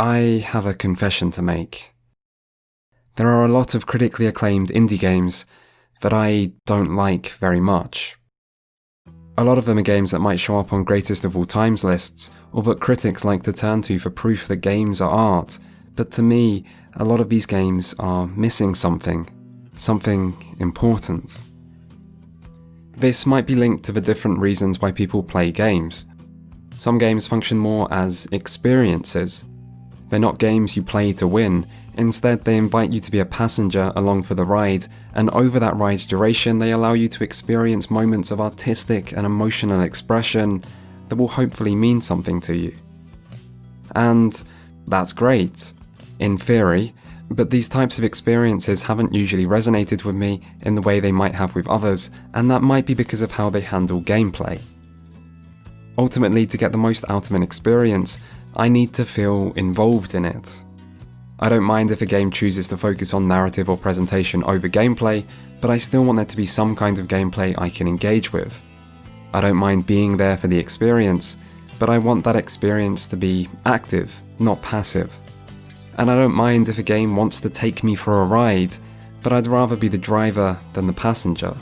I have a confession to make. There are a lot of critically acclaimed indie games that I don't like very much. A lot of them are games that might show up on greatest of all times lists, or that critics like to turn to for proof that games are art, but to me, a lot of these games are missing something important. This might be linked to the different reasons why people play games. Some games function more as experiences. They're not games you play to win, instead they invite you to be a passenger along for the ride, and over that ride's duration they allow you to experience moments of artistic and emotional expression that will hopefully mean something to you. And that's great, in theory, but these types of experiences haven't usually resonated with me in the way they might have with others, and that might be because of how they handle gameplay. Ultimately, to get the most out of an experience, I need to feel involved in it. I don't mind if a game chooses to focus on narrative or presentation over gameplay, but I still want there to be some kind of gameplay I can engage with. I don't mind being there for the experience, but I want that experience to be active, not passive. And I don't mind if a game wants to take me for a ride, but I'd rather be the driver than the passenger.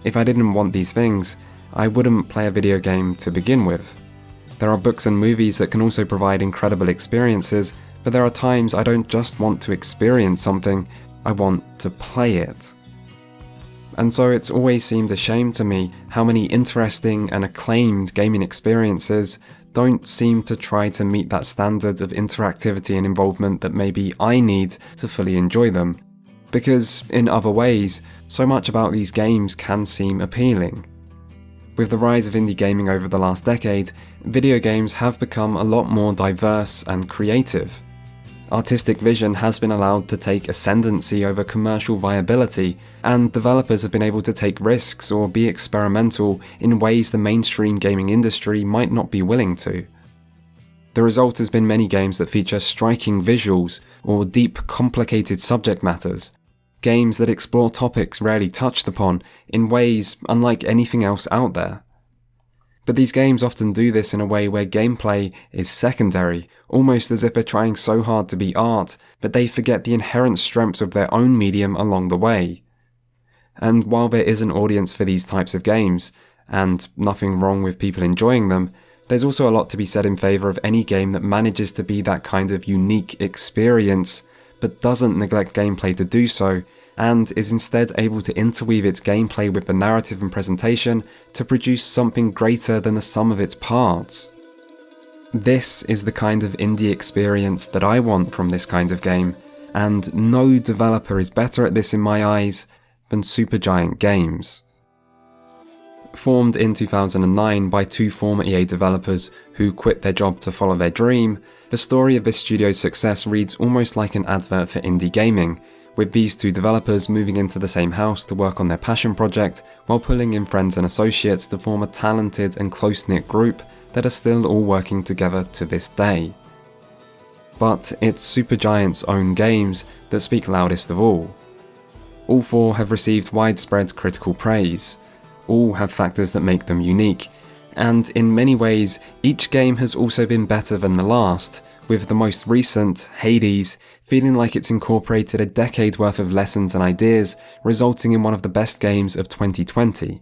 If I didn't want these things, I wouldn't play a video game to begin with. There are books and movies that can also provide incredible experiences, but there are times I don't just want to experience something, I want to play it. And so it's always seemed a shame to me how many interesting and acclaimed gaming experiences don't seem to try to meet that standard of interactivity and involvement that maybe I need to fully enjoy them. Because, in other ways, so much about these games can seem appealing. With the rise of indie gaming over the last decade, video games have become a lot more diverse and creative. Artistic vision has been allowed to take ascendancy over commercial viability, and developers have been able to take risks or be experimental in ways the mainstream gaming industry might not be willing to. The result has been many games that feature striking visuals or deep, complicated subject matters, games that explore topics rarely touched upon in ways unlike anything else out there. But these games often do this in a way where gameplay is secondary, almost as if they're trying so hard to be art, but they forget the inherent strengths of their own medium along the way. And while there is an audience for these types of games, and nothing wrong with people enjoying them, there's also a lot to be said in favour of any game that manages to be that kind of unique experience, but doesn't neglect gameplay to do so, and is instead able to interweave its gameplay with the narrative and presentation to produce something greater than the sum of its parts. This is the kind of indie experience that I want from this kind of game, and no developer is better at this in my eyes than Supergiant Games. Formed in 2009 by two former EA developers who quit their job to follow their dream, the story of this studio's success reads almost like an advert for indie gaming, with these two developers moving into the same house to work on their passion project while pulling in friends and associates to form a talented and close-knit group that are still all working together to this day. But it's Supergiant's own games that speak loudest of all. All four have received widespread critical praise. All have factors that make them unique, and in many ways, each game has also been better than the last, with the most recent, Hades, feeling like it's incorporated a decade's worth of lessons and ideas, resulting in one of the best games of 2020.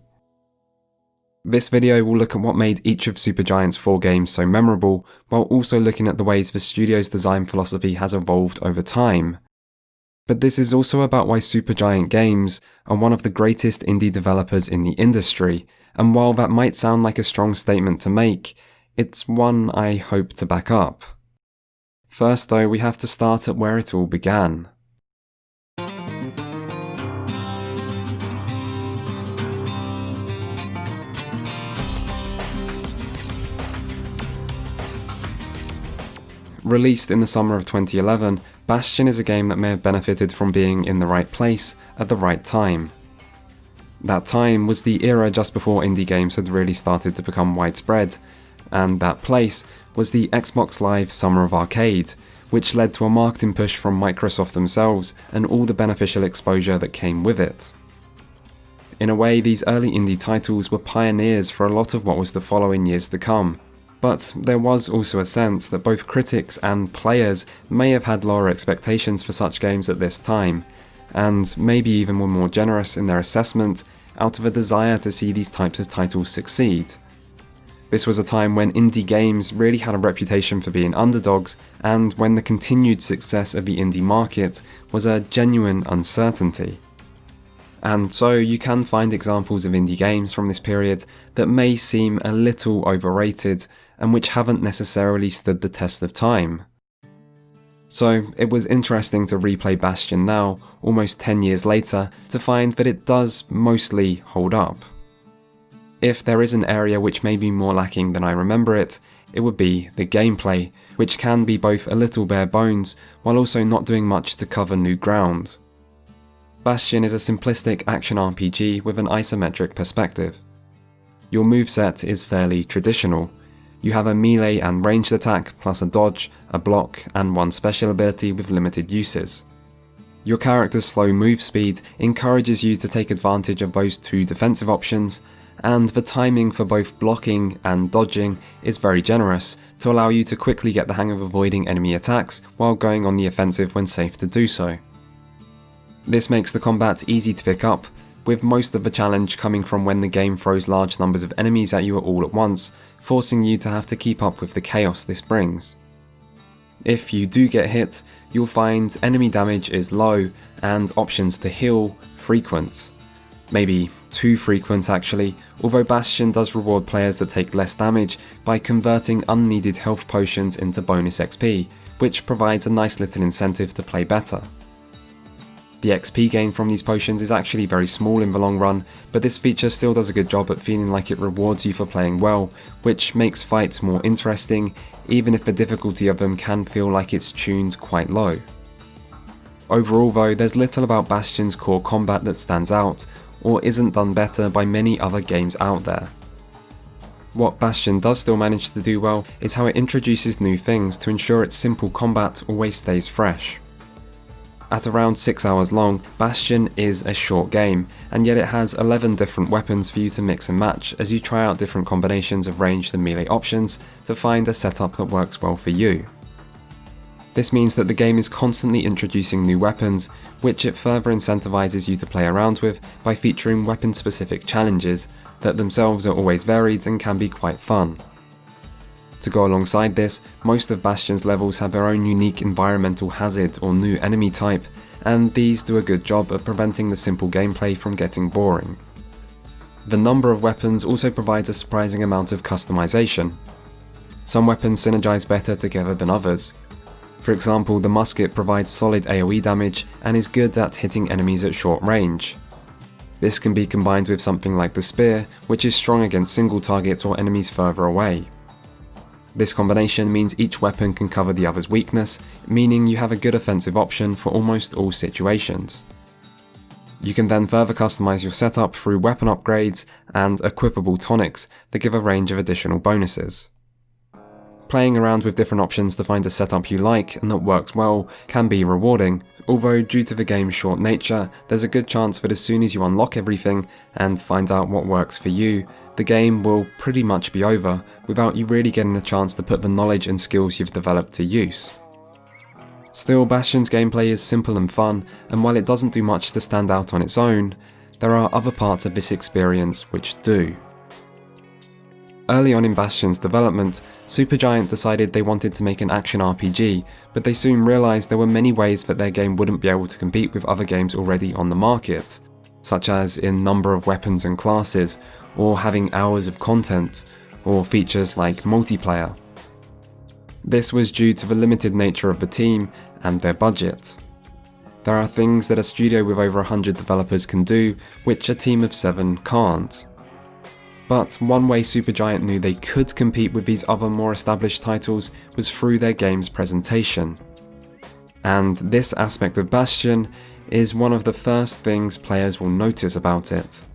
This video will look at what made each of Supergiant's 4 games so memorable, while also looking at the ways the studio's design philosophy has evolved over time. But this is also about why Supergiant Games are one of the greatest indie developers in the industry, and while that might sound like a strong statement to make, it's one I hope to back up. First though, we have to start at where it all began. Released in the summer of 2011, Bastion is a game that may have benefited from being in the right place at the right time. That time was the era just before indie games had really started to become widespread, and that place was the Xbox Live Summer of Arcade, which led to a marketing push from Microsoft themselves and all the beneficial exposure that came with it. In a way, these early indie titles were pioneers for a lot of what was to follow in years to come. but there was also a sense that both critics and players may have had lower expectations for such games at this time, and maybe even were more generous in their assessment out of a desire to see these types of titles succeed. This was a time when indie games really had a reputation for being underdogs, and when the continued success of the indie market was a genuine uncertainty. And so you can find examples of indie games from this period that may seem a little overrated and which haven't necessarily stood the test of time. So it was interesting to replay Bastion now, almost 10 years later, to find that it does mostly hold up. If there is an area which may be more lacking than I remember it, it would be the gameplay, which can be both a little bare bones while also not doing much to cover new ground. Bastion is a simplistic action RPG with an isometric perspective. Your moveset is fairly traditional. You have a melee and ranged attack, plus a dodge, a block, and one special ability with limited uses. Your character's slow move speed encourages you to take advantage of those two defensive options, and the timing for both blocking and dodging is very generous to allow you to quickly get the hang of avoiding enemy attacks while going on the offensive when safe to do so. This makes the combat easy to pick up, with most of the challenge coming from when the game throws large numbers of enemies at you all at once, forcing you to have to keep up with the chaos this brings. If you do get hit, you'll find enemy damage is low and options to heal frequent. Maybe too frequent actually, although Bastion does reward players that take less damage by converting unneeded health potions into bonus XP, which provides a nice little incentive to play better. The XP gain from these potions is actually very small in the long run, but this feature still does a good job at feeling like it rewards you for playing well, which makes fights more interesting, even if the difficulty of them can feel like it's tuned quite low. Overall though, there's little about Bastion's core combat that stands out, or isn't done better by many other games out there. What Bastion does still manage to do well is how it introduces new things to ensure its simple combat always stays fresh. At around 6 hours long, Bastion is a short game, and yet it has 11 different weapons for you to mix and match as you try out different combinations of ranged and melee options to find a setup that works well for you. This means that the game is constantly introducing new weapons, which it further incentivizes you to play around with by featuring weapon-specific challenges that themselves are always varied and can be quite fun. To go alongside this, most of Bastion's levels have their own unique environmental hazard or new enemy type, and these do a good job of preventing the simple gameplay from getting boring. The number of weapons also provides a surprising amount of customization. Some weapons synergize better together than others. For example, the musket provides solid AoE damage and is good at hitting enemies at short range. This can be combined with something like the spear, which is strong against single targets or enemies further away. This combination means each weapon can cover the other's weakness, meaning you have a good offensive option for almost all situations. You can then further customize your setup through weapon upgrades and equipable tonics that give a range of additional bonuses. Playing around with different options to find a setup you like and that works well can be rewarding, although due to the game's short nature, there's a good chance that as soon as you unlock everything and find out what works for you, the game will pretty much be over without you really getting a chance to put the knowledge and skills you've developed to use. Still, Bastion's gameplay is simple and fun, and while it doesn't do much to stand out on its own, there are other parts of this experience which do. Early on in Bastion's development, Supergiant decided they wanted to make an action RPG, but they soon realised there were many ways that their game wouldn't be able to compete with other games already on the market, such as in number of weapons and classes, or having hours of content, or features like multiplayer. This was due to the limited nature of the team and their budget. There are things that a studio with over 100 developers can do, which a team of 7 can't. But one way Supergiant knew they could compete with these other more established titles was through their game's presentation. And this aspect of Bastion is one of the first things players will notice about it.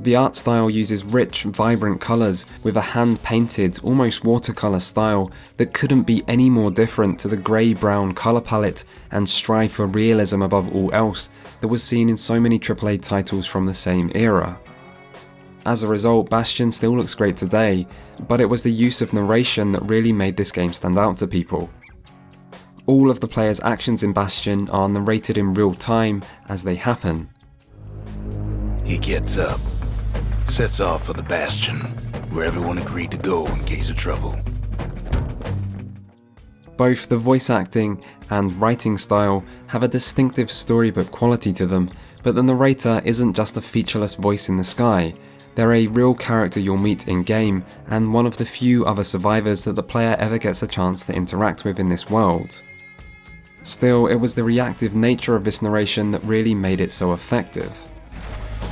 The art style uses rich, vibrant colours with a hand-painted, almost watercolour style that couldn't be any more different to the grey-brown colour palette and strive for realism above all else that was seen in so many AAA titles from the same era. As a result, Bastion still looks great today, but it was the use of narration that really made this game stand out to people. All of the player's actions in Bastion are narrated in real time as they happen. He gets up, sets off for the Bastion, where everyone agreed to go in case of trouble. Both the voice acting and writing style have a distinctive storybook quality to them, but the narrator isn't just a featureless voice in the sky. They're a real character you'll meet in-game, and one of the few other survivors that the player ever gets a chance to interact with in this world. Still, it was the reactive nature of this narration that really made it so effective.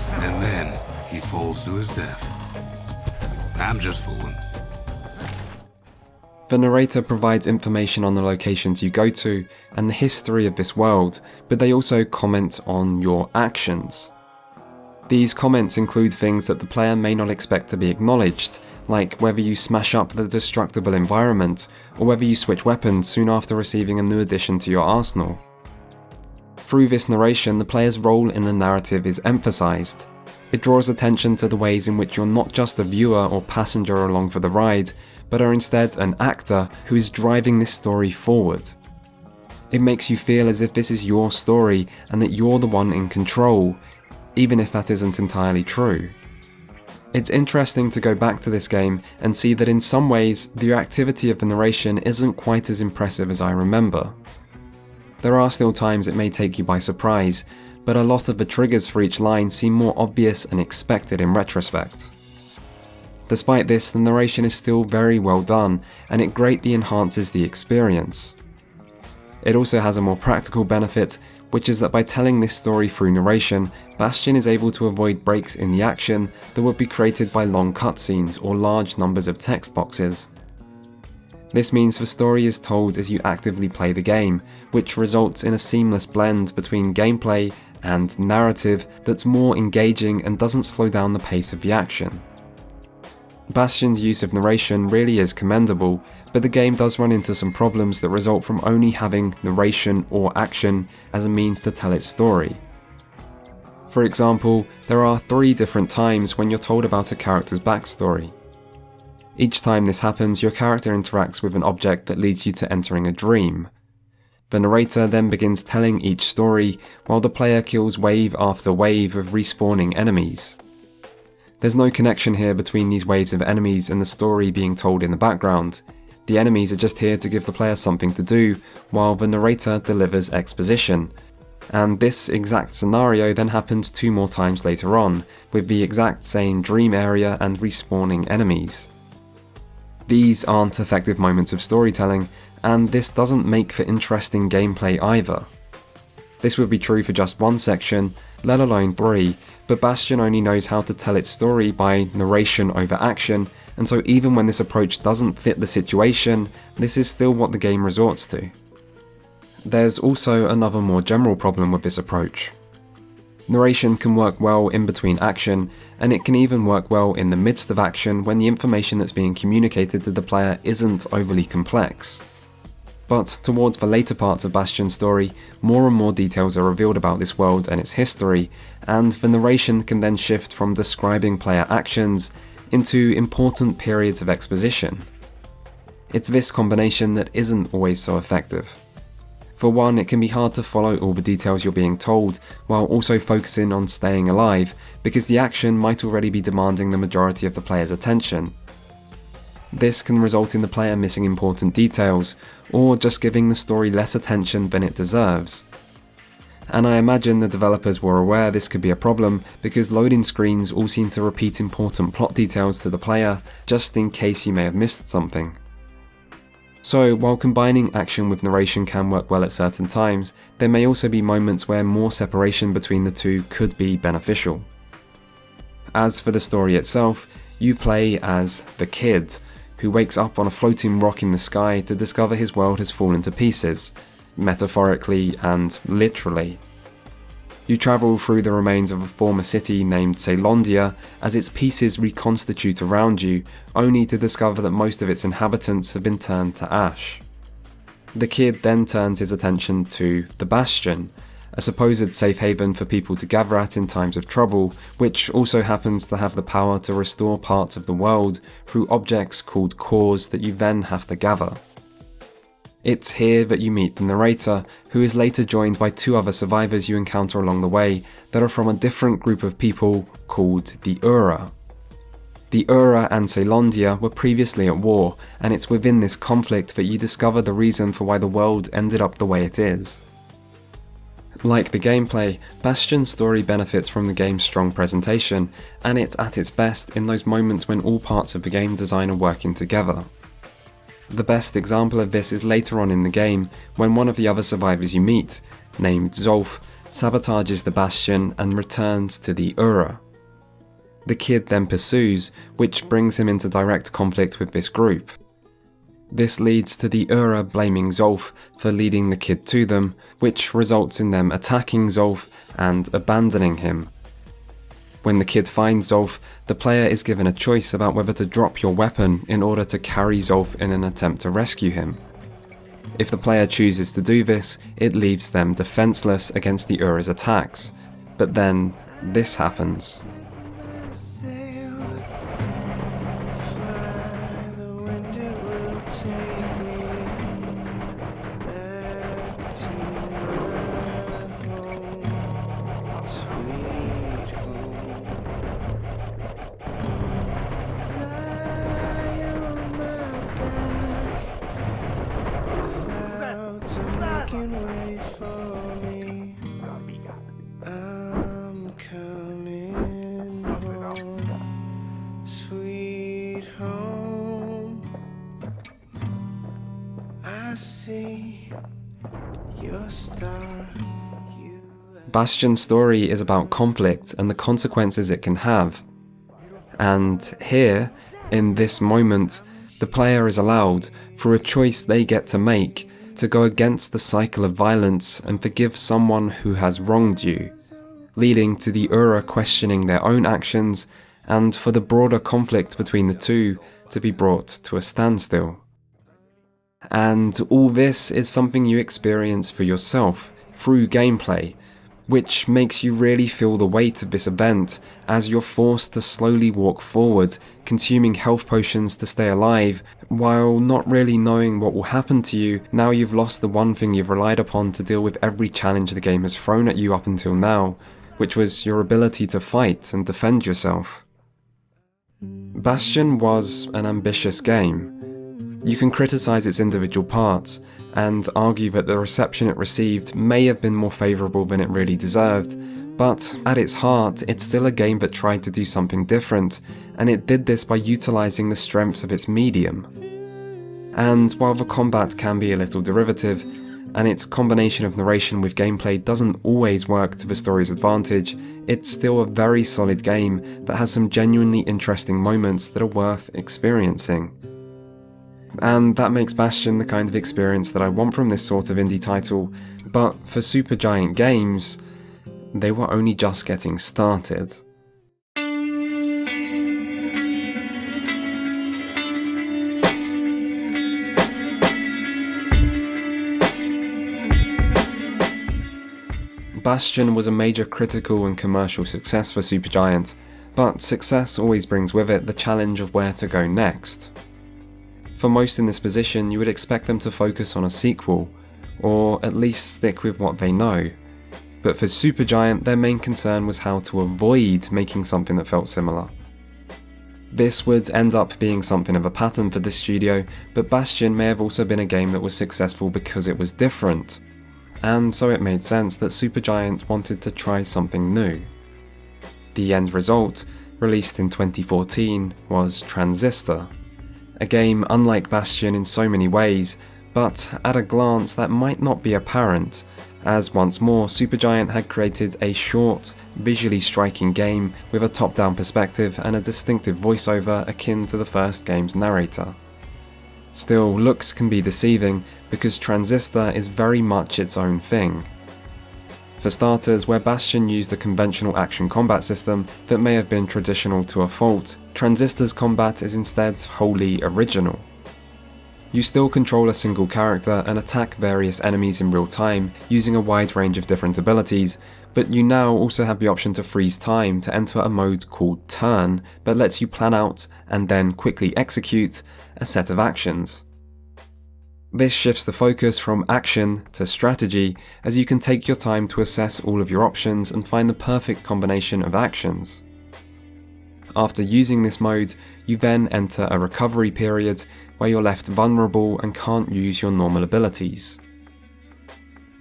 And then he falls to his death. I'm just fooling. The narrator provides information on the locations you go to and the history of this world, but they also comment on your actions. These comments include things that the player may not expect to be acknowledged, like whether you smash up the destructible environment, or whether you switch weapons soon after receiving a new addition to your arsenal. Through this narration, the player's role in the narrative is emphasized. It draws attention to the ways in which you're not just a viewer or passenger along for the ride, but are instead an actor who is driving this story forward. It makes you feel as if this is your story and that you're the one in control, even if that isn't entirely true. It's interesting to go back to this game and see that in some ways, the activity of the narration isn't quite as impressive as I remember. There are still times it may take you by surprise, but a lot of the triggers for each line seem more obvious and expected in retrospect. Despite this, the narration is still very well done, and it greatly enhances the experience. It also has a more practical benefit, which is that by telling this story through narration, Bastion is able to avoid breaks in the action that would be created by long cutscenes or large numbers of text boxes. This means the story is told as you actively play the game, which results in a seamless blend between gameplay and narrative that's more engaging and doesn't slow down the pace of the action. Bastion's use of narration really is commendable, but the game does run into some problems that result from only having narration or action as a means to tell its story. For example, there are 3 different times when you're told about a character's backstory. Each time this happens, your character interacts with an object that leads you to entering a dream. The narrator then begins telling each story, while the player kills wave after wave of respawning enemies. There's no connection here between these waves of enemies and the story being told in the background. The enemies are just here to give the player something to do, while the narrator delivers exposition. And this exact scenario then happens 2 more times later on, with the exact same dream area and respawning enemies. These aren't effective moments of storytelling, and this doesn't make for interesting gameplay either. This would be true for just 1 section, let alone 3, but Bastion only knows how to tell its story by narration over action, and so even when this approach doesn't fit the situation, this is still what the game resorts to. There's also another more general problem with this approach. Narration can work well in between action, and it can even work well in the midst of action when the information that's being communicated to the player isn't overly complex. But towards the later parts of Bastion's story, more and more details are revealed about this world and its history, and the narration can then shift from describing player actions into important periods of exposition. It's this combination that isn't always so effective. For one, it can be hard to follow all the details you're being told, while also focusing on staying alive, because the action might already be demanding the majority of the player's attention. This can result in the player missing important details, or just giving the story less attention than it deserves. And I imagine the developers were aware this could be a problem, because loading screens all seem to repeat important plot details to the player, just in case you may have missed something. So, while combining action with narration can work well at certain times, there may also be moments where more separation between the two could be beneficial. As for the story itself, you play as the Kid, who wakes up on a floating rock in the sky to discover his world has fallen to pieces, metaphorically and literally. You travel through the remains of a former city named Caelondia as its pieces reconstitute around you, only to discover that most of its inhabitants have been turned to ash. The Kid then turns his attention to the Bastion, a supposed safe haven for people to gather at in times of trouble, which also happens to have the power to restore parts of the world through objects called cores that you then have to gather. It's here that you meet the narrator, who is later joined by 2 other survivors you encounter along the way that are from a different group of people called the Ura. The Ura and Caelondia were previously at war, and it's within this conflict that you discover the reason for why the world ended up the way it is. Like the gameplay, Bastion's story benefits from the game's strong presentation, and it's at its best in those moments when all parts of the game design are working together. The best example of this is later on in the game, when one of the other survivors you meet, named Zolf, sabotages the Bastion and returns to the Ura. The kid then pursues, which brings him into direct conflict with this group. This leads to the Ura blaming Zolf for leading the kid to them, which results in them attacking Zolf and abandoning him. When the kid finds Zolf, the player is given a choice about whether to drop your weapon in order to carry Zolf in an attempt to rescue him. If the player chooses to do this, it leaves them defenseless against the Ura's attacks. But then, this happens. Bastion's story is about conflict and the consequences it can have. And here, in this moment, the player is allowed, through a choice they get to make, to go against the cycle of violence and forgive someone who has wronged you, leading to the Ura questioning their own actions and for the broader conflict between the two to be brought to a standstill. And all this is something you experience for yourself through gameplay, which makes you really feel the weight of this event as you're forced to slowly walk forward, consuming health potions to stay alive, while not really knowing what will happen to you now you've lost the one thing you've relied upon to deal with every challenge the game has thrown at you up until now, which was your ability to fight and defend yourself. Bastion was an ambitious game. You can criticise its individual parts, and argue that the reception it received may have been more favourable than it really deserved, but at its heart, it's still a game that tried to do something different, and it did this by utilising the strengths of its medium. And while the combat can be a little derivative, and its combination of narration with gameplay doesn't always work to the story's advantage, it's still a very solid game that has some genuinely interesting moments that are worth experiencing. And that makes Bastion the kind of experience that I want from this sort of indie title, but for Supergiant Games, they were only just getting started. Bastion was a major critical and commercial success for Supergiant, but success always brings with it the challenge of where to go next. For most in this position, you would expect them to focus on a sequel, or at least stick with what they know. But for Supergiant, their main concern was how to avoid making something that felt similar. This would end up being something of a pattern for this studio, but Bastion may have also been a game that was successful because it was different, and so it made sense that Supergiant wanted to try something new. The end result, released in 2014, was Transistor. A game unlike Bastion in so many ways, but at a glance that might not be apparent, as once more Supergiant had created a short, visually striking game with a top-down perspective and a distinctive voiceover akin to the first game's narrator. Still, looks can be deceiving because Transistor is very much its own thing. For starters, where Bastion used a conventional action combat system that may have been traditional to a fault, Transistor's combat is instead wholly original. You still control a single character and attack various enemies in real time using a wide range of different abilities, but you now also have the option to freeze time to enter a mode called Turn that lets you plan out and then quickly execute a set of actions. This shifts the focus from action to strategy, as you can take your time to assess all of your options and find the perfect combination of actions. After using this mode, you then enter a recovery period where you're left vulnerable and can't use your normal abilities.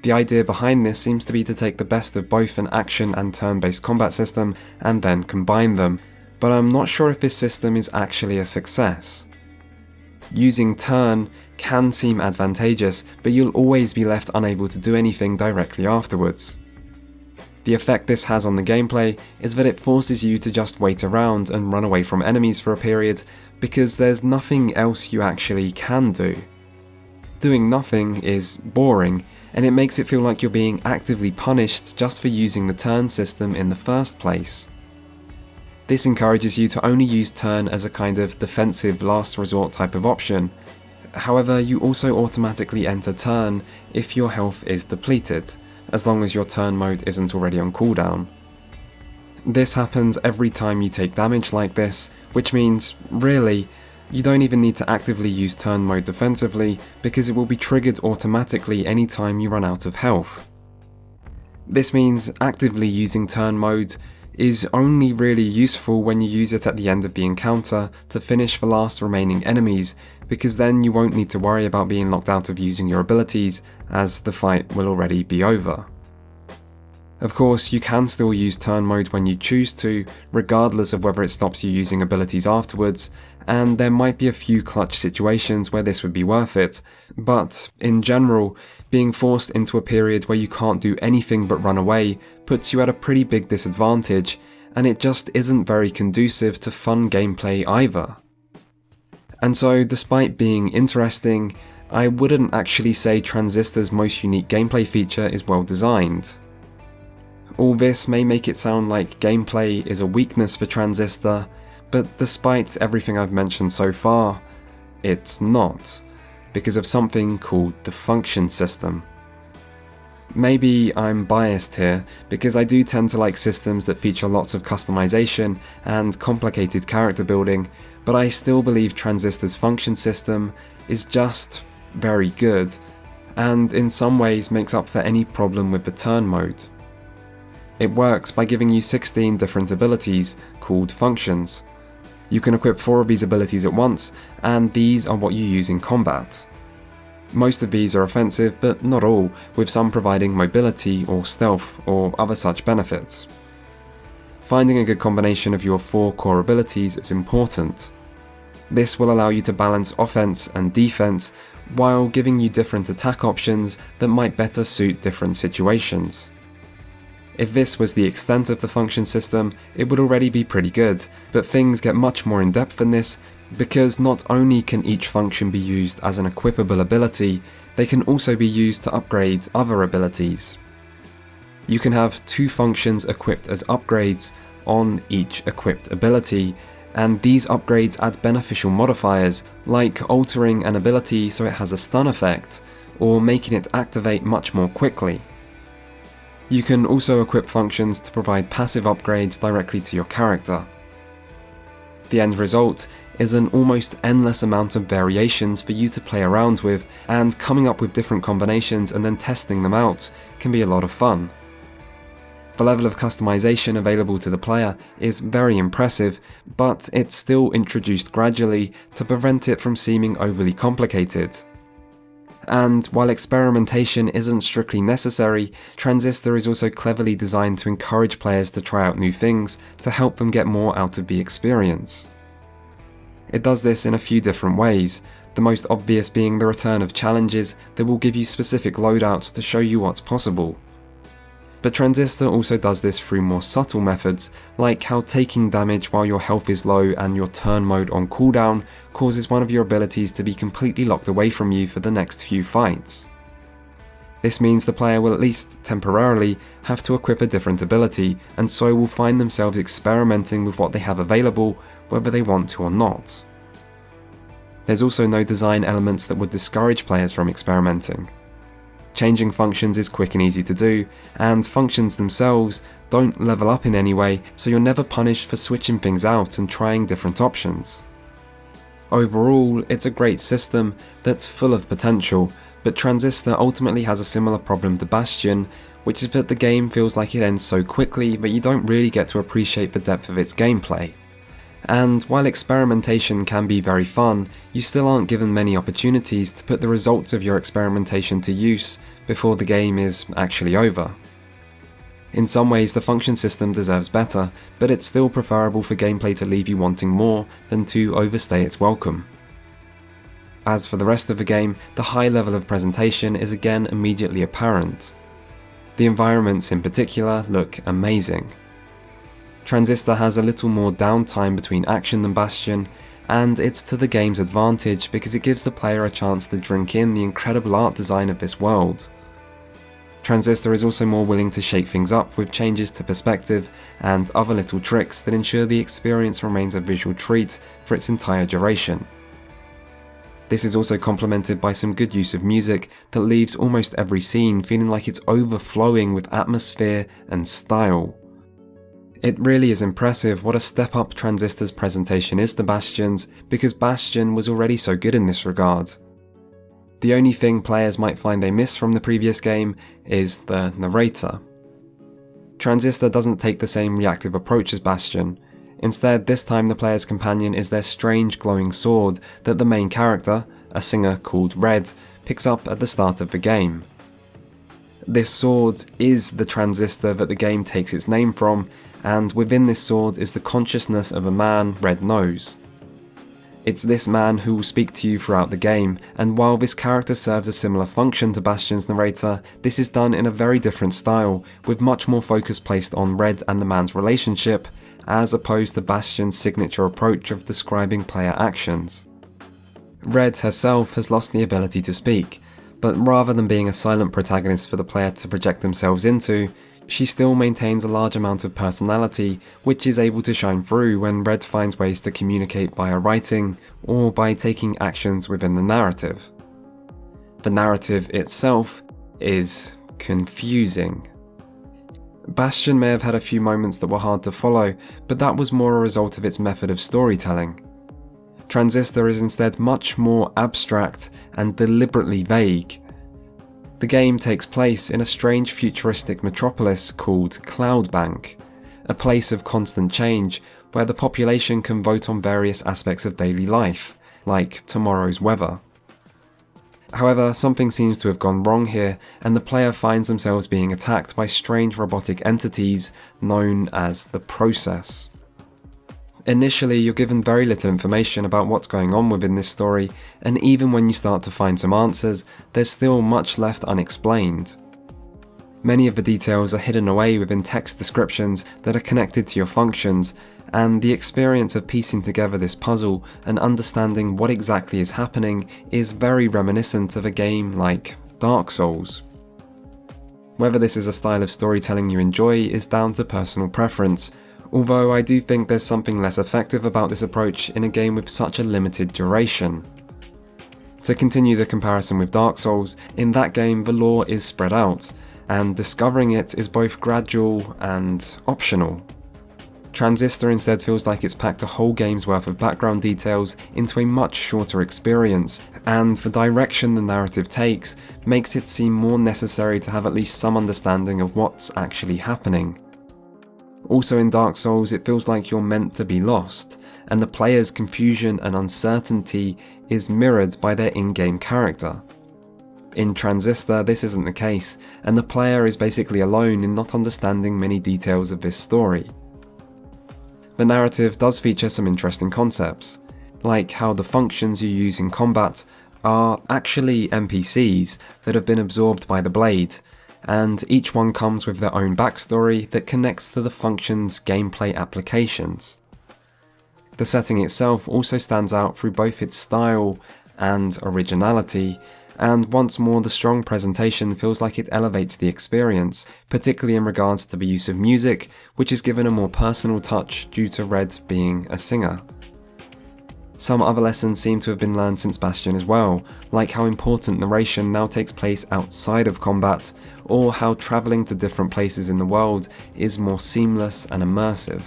The idea behind this seems to be to take the best of both an action and turn-based combat system and then combine them, but I'm not sure if this system is actually a success. Using Turn can seem advantageous, but you'll always be left unable to do anything directly afterwards. The effect this has on the gameplay is that it forces you to just wait around and run away from enemies for a period because there's nothing else you actually can do. Doing nothing is boring, and it makes it feel like you're being actively punished just for using the turn system in the first place. This encourages you to only use turn as a kind of defensive last resort type of option. However, you also automatically enter turn if your health is depleted, as long as your turn mode isn't already on cooldown. This happens every time you take damage like this, which means, really, you don't even need to actively use turn mode defensively because it will be triggered automatically anytime you run out of health. This means actively using turn mode is only really useful when you use it at the end of the encounter to finish the last remaining enemies, because then you won't need to worry about being locked out of using your abilities, as the fight will already be over. Of course, you can still use turn mode when you choose to, regardless of whether it stops you using abilities afterwards, and there might be a few clutch situations where this would be worth it, but in general, being forced into a period where you can't do anything but run away puts you at a pretty big disadvantage, and it just isn't very conducive to fun gameplay either. And so, despite being interesting, I wouldn't actually say Transistor's most unique gameplay feature is well designed. All this may make it sound like gameplay is a weakness for Transistor, but despite everything I've mentioned so far, it's not, because of something called the function system. Maybe I'm biased here, because I do tend to like systems that feature lots of customization and complicated character building, but I still believe Transistor's function system is just very good, and in some ways makes up for any problem with the turn mode. It works by giving you 16 different abilities, called functions. You can equip 4 of these abilities at once, and these are what you use in combat. Most of these are offensive, but not all, with some providing mobility or stealth or other such benefits. Finding a good combination of your 4 core abilities is important. This will allow you to balance offense and defense, while giving you different attack options that might better suit different situations. If this was the extent of the function system, it would already be pretty good, but things get much more in depth than this, because not only can each function be used as an equipable ability, they can also be used to upgrade other abilities. You can have 2 functions equipped as upgrades on each equipped ability, and these upgrades add beneficial modifiers, like altering an ability so it has a stun effect, or making it activate much more quickly. You can also equip functions to provide passive upgrades directly to your character. The end result is an almost endless amount of variations for you to play around with, and coming up with different combinations and then testing them out can be a lot of fun. The level of customization available to the player is very impressive, but it's still introduced gradually to prevent it from seeming overly complicated. And while experimentation isn't strictly necessary, Transistor is also cleverly designed to encourage players to try out new things to help them get more out of the experience. It does this in a few different ways, the most obvious being the return of challenges that will give you specific loadouts to show you what's possible. But Transistor also does this through more subtle methods, like how taking damage while your health is low and your turn mode on cooldown causes one of your abilities to be completely locked away from you for the next few fights. This means the player will at least temporarily have to equip a different ability, and so will find themselves experimenting with what they have available, whether they want to or not. There's also no design elements that would discourage players from experimenting. Changing functions is quick and easy to do, and functions themselves don't level up in any way, so you're never punished for switching things out and trying different options. Overall, it's a great system that's full of potential, but Transistor ultimately has a similar problem to Bastion, which is that the game feels like it ends so quickly that you don't really get to appreciate the depth of its gameplay. And while experimentation can be very fun, you still aren't given many opportunities to put the results of your experimentation to use before the game is actually over. In some ways, the function system deserves better, but it's still preferable for gameplay to leave you wanting more than to overstay its welcome. As for the rest of the game, the high level of presentation is again immediately apparent. The environments in particular look amazing. Transistor has a little more downtime between action than Bastion, and it's to the game's advantage because it gives the player a chance to drink in the incredible art design of this world. Transistor is also more willing to shake things up with changes to perspective and other little tricks that ensure the experience remains a visual treat for its entire duration. This is also complemented by some good use of music that leaves almost every scene feeling like it's overflowing with atmosphere and style. It really is impressive what a step up Transistor's presentation is to Bastion's, because Bastion was already so good in this regard. The only thing players might find they miss from the previous game is the narrator. Transistor doesn't take the same reactive approach as Bastion. Instead, this time the player's companion is their strange glowing sword that the main character, a singer called Red, picks up at the start of the game. This sword is the Transistor that the game takes its name from, and within this sword is the consciousness of a man Red knows. It's this man who will speak to you throughout the game, and while this character serves a similar function to Bastion's narrator, this is done in a very different style, with much more focus placed on Red and the man's relationship, as opposed to Bastion's signature approach of describing player actions. Red herself has lost the ability to speak, but rather than being a silent protagonist for the player to project themselves into, she still maintains a large amount of personality, which is able to shine through when Red finds ways to communicate via writing or by taking actions within the narrative. The narrative itself is confusing. Bastion may have had a few moments that were hard to follow, but that was more a result of its method of storytelling. Transistor is instead much more abstract and deliberately vague. The game takes place in a strange futuristic metropolis called Cloudbank, a place of constant change where the population can vote on various aspects of daily life, like tomorrow's weather. However, something seems to have gone wrong here, and the player finds themselves being attacked by strange robotic entities known as the Process. Initially, you're given very little information about what's going on within this story, and even when you start to find some answers, there's still much left unexplained. Many of the details are hidden away within text descriptions that are connected to your functions, and the experience of piecing together this puzzle and understanding what exactly is happening is very reminiscent of a game like Dark Souls. Whether this is a style of storytelling you enjoy is down to personal preference, although I do think there's something less effective about this approach in a game with such a limited duration. To continue the comparison with Dark Souls, in that game the lore is spread out, and discovering it is both gradual and optional. Transistor instead feels like it's packed a whole game's worth of background details into a much shorter experience, and the direction the narrative takes makes it seem more necessary to have at least some understanding of what's actually happening. Also in Dark Souls, it feels like you're meant to be lost, and the player's confusion and uncertainty is mirrored by their in-game character. In Transistor, this isn't the case, and the player is basically alone in not understanding many details of this story. The narrative does feature some interesting concepts, like how the functions you use in combat are actually NPCs that have been absorbed by the Blade, and each one comes with their own backstory that connects to the function's gameplay applications. The setting itself also stands out through both its style and originality, and once more the strong presentation feels like it elevates the experience, particularly in regards to the use of music, which is given a more personal touch due to Red being a singer. Some other lessons seem to have been learned since Bastion as well, like how important narration now takes place outside of combat, or how travelling to different places in the world is more seamless and immersive.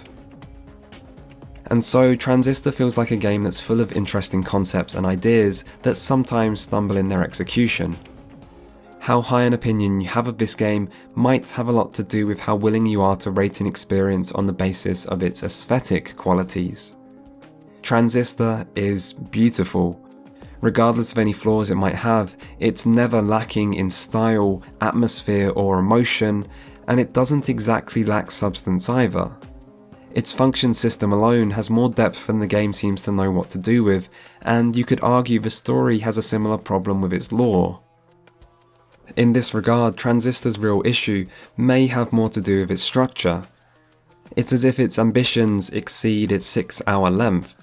And so Transistor feels like a game that's full of interesting concepts and ideas that sometimes stumble in their execution. How high an opinion you have of this game might have a lot to do with how willing you are to rate an experience on the basis of its aesthetic qualities. Transistor is beautiful. Regardless of any flaws it might have, it's never lacking in style, atmosphere, or emotion, and it doesn't exactly lack substance either. Its function system alone has more depth than the game seems to know what to do with, and you could argue the story has a similar problem with its lore. In this regard, Transistor's real issue may have more to do with its structure. It's as if its ambitions exceed its 6-hour length,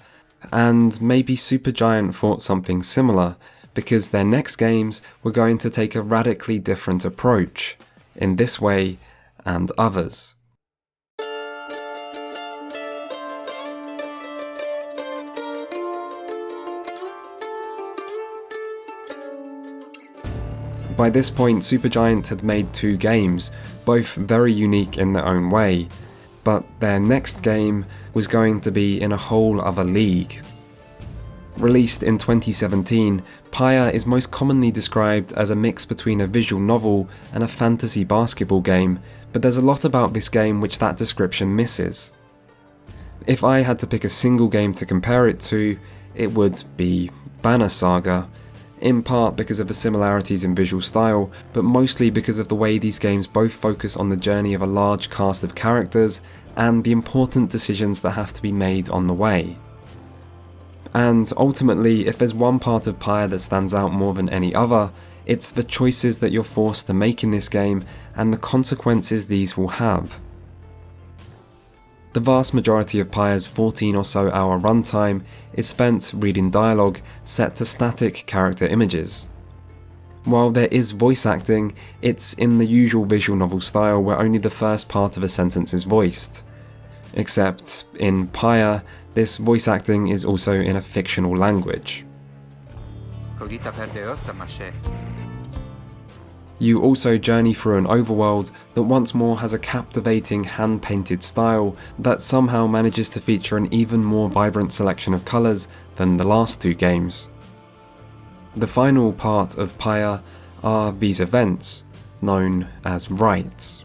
and maybe Supergiant thought something similar, because their next games were going to take a radically different approach, in this way and others. By this point, Supergiant had made 2 games, both very unique in their own way, but their next game was going to be in a whole other league. Released in 2017, Pyre is most commonly described as a mix between a visual novel and a fantasy basketball game, but there's a lot about this game which that description misses. If I had to pick a single game to compare it to, it would be Banner Saga, in part because of the similarities in visual style, but mostly because of the way these games both focus on the journey of a large cast of characters and the important decisions that have to be made on the way. And ultimately, if there's one part of Pyre that stands out more than any other, it's the choices that you're forced to make in this game and the consequences these will have. The vast majority of Pyre's 14 or so hour runtime is spent reading dialogue set to static character images. While there is voice acting, it's in the usual visual novel style where only the first part of a sentence is voiced. Except, in Pyre, this voice acting is also in a fictional language. You also journey through an overworld that once more has a captivating hand-painted style that somehow manages to feature an even more vibrant selection of colours than the last 2 games. The final part of Pyre are these events, known as rites.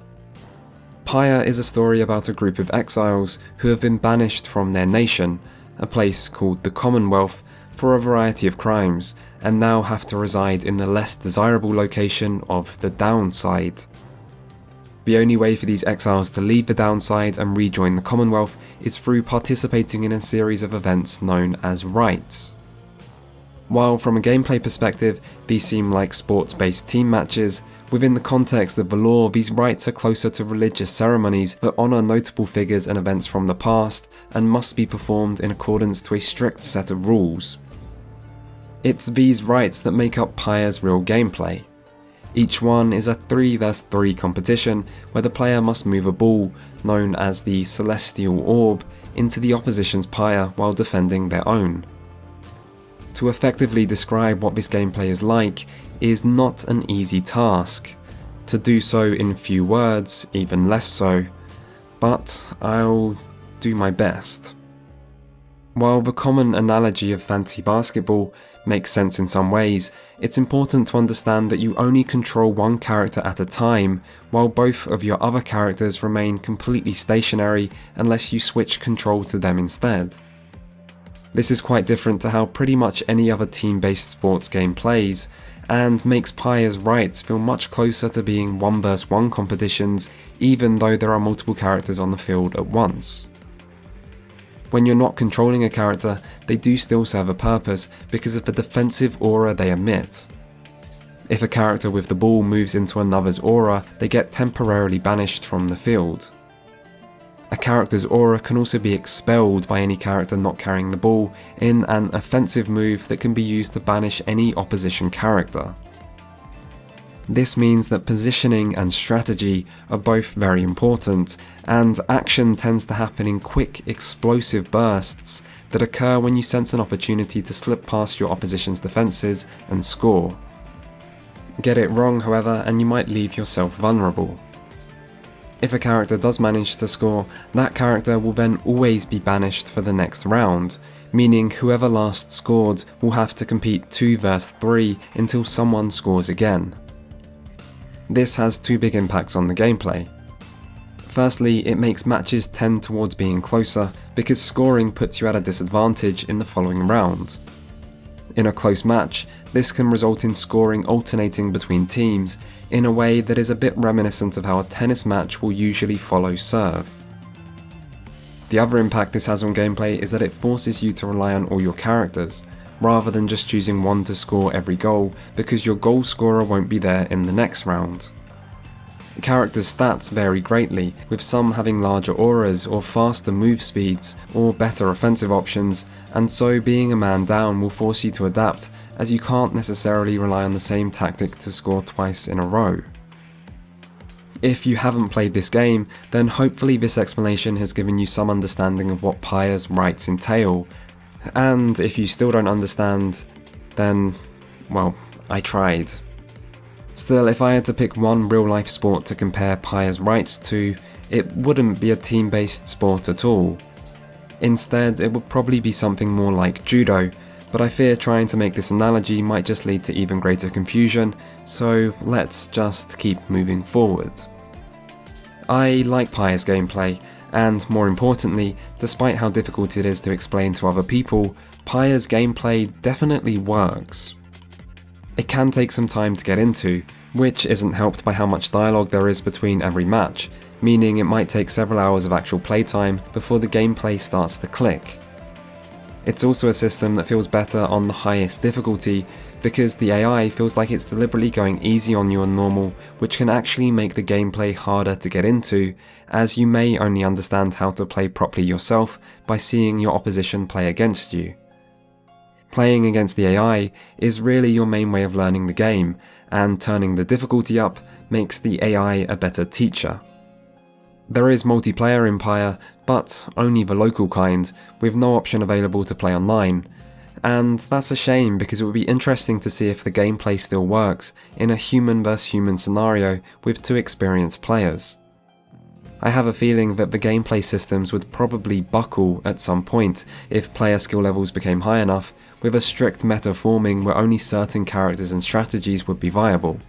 Pyre is a story about a group of exiles who have been banished from their nation, a place called the Commonwealth, for a variety of crimes, and now have to reside in the less desirable location of the Downside. The only way for these exiles to leave the Downside and rejoin the Commonwealth is through participating in a series of events known as rites. While from a gameplay perspective, these seem like sports-based team matches, within the context of the lore, these rites are closer to religious ceremonies that honour notable figures and events from the past and must be performed in accordance to a strict set of rules. It's these rites that make up Pyre's real gameplay. Each one is a 3 vs 3 competition where the player must move a ball, known as the Celestial Orb, into the opposition's pyre while defending their own. To effectively describe what this gameplay is like is not an easy task. To do so in few words, even less so, but I'll do my best. While the common analogy of fantasy basketball makes sense in some ways, it's important to understand that you only control one character at a time, while both of your other characters remain completely stationary unless you switch control to them instead. This is quite different to how pretty much any other team-based sports game plays, and makes Pyre's rites feel much closer to being 1 vs 1 competitions, even though there are multiple characters on the field at once. When you're not controlling a character, they do still serve a purpose because of the defensive aura they emit. If a character with the ball moves into another's aura, they get temporarily banished from the field. A character's aura can also be expelled by any character not carrying the ball in an offensive move that can be used to banish any opposition character. This means that positioning and strategy are both very important, and action tends to happen in quick, explosive bursts that occur when you sense an opportunity to slip past your opposition's defences and score. Get it wrong, however, and you might leave yourself vulnerable. If a character does manage to score, that character will then always be banished for the next round, meaning whoever last scored will have to compete 2 versus 3 until someone scores again. This has 2 big impacts on the gameplay. Firstly, it makes matches tend towards being closer because scoring puts you at a disadvantage in the following round. In a close match, this can result in scoring alternating between teams in a way that is a bit reminiscent of how a tennis match will usually follow serve. The other impact this has on gameplay is that it forces you to rely on all your characters, rather than just choosing one to score every goal because your goal scorer won't be there in the next round. Characters' stats vary greatly, with some having larger auras or faster move speeds or better offensive options, and so being a man down will force you to adapt, as you can't necessarily rely on the same tactic to score twice in a row. If you haven't played this game, then hopefully this explanation has given you some understanding of what Pyre's rights entail, and if you still don't understand, then, well, I tried. Still, if I had to pick one real-life sport to compare Pyre's rights to, it wouldn't be a team-based sport at all. Instead, it would probably be something more like judo, but I fear trying to make this analogy might just lead to even greater confusion, so let's just keep moving forward. I like Pyre's gameplay, and more importantly, despite how difficult it is to explain to other people, Pyre's gameplay definitely works. It can take some time to get into, which isn't helped by how much dialogue there is between every match, meaning it might take several hours of actual playtime before the gameplay starts to click. It's also a system that feels better on the highest difficulty, because the AI feels like it's deliberately going easy on you on normal, which can actually make the gameplay harder to get into, as you may only understand how to play properly yourself by seeing your opposition play against you. Playing against the AI is really your main way of learning the game, and turning the difficulty up makes the AI a better teacher. There is multiplayer in Pyre, but only the local kind, with no option available to play online, and that's a shame because it would be interesting to see if the gameplay still works in a human vs human scenario with 2 experienced players. I have a feeling that the gameplay systems would probably buckle at some point if player skill levels became high enough, with a strict meta forming where only certain characters and strategies would be viable.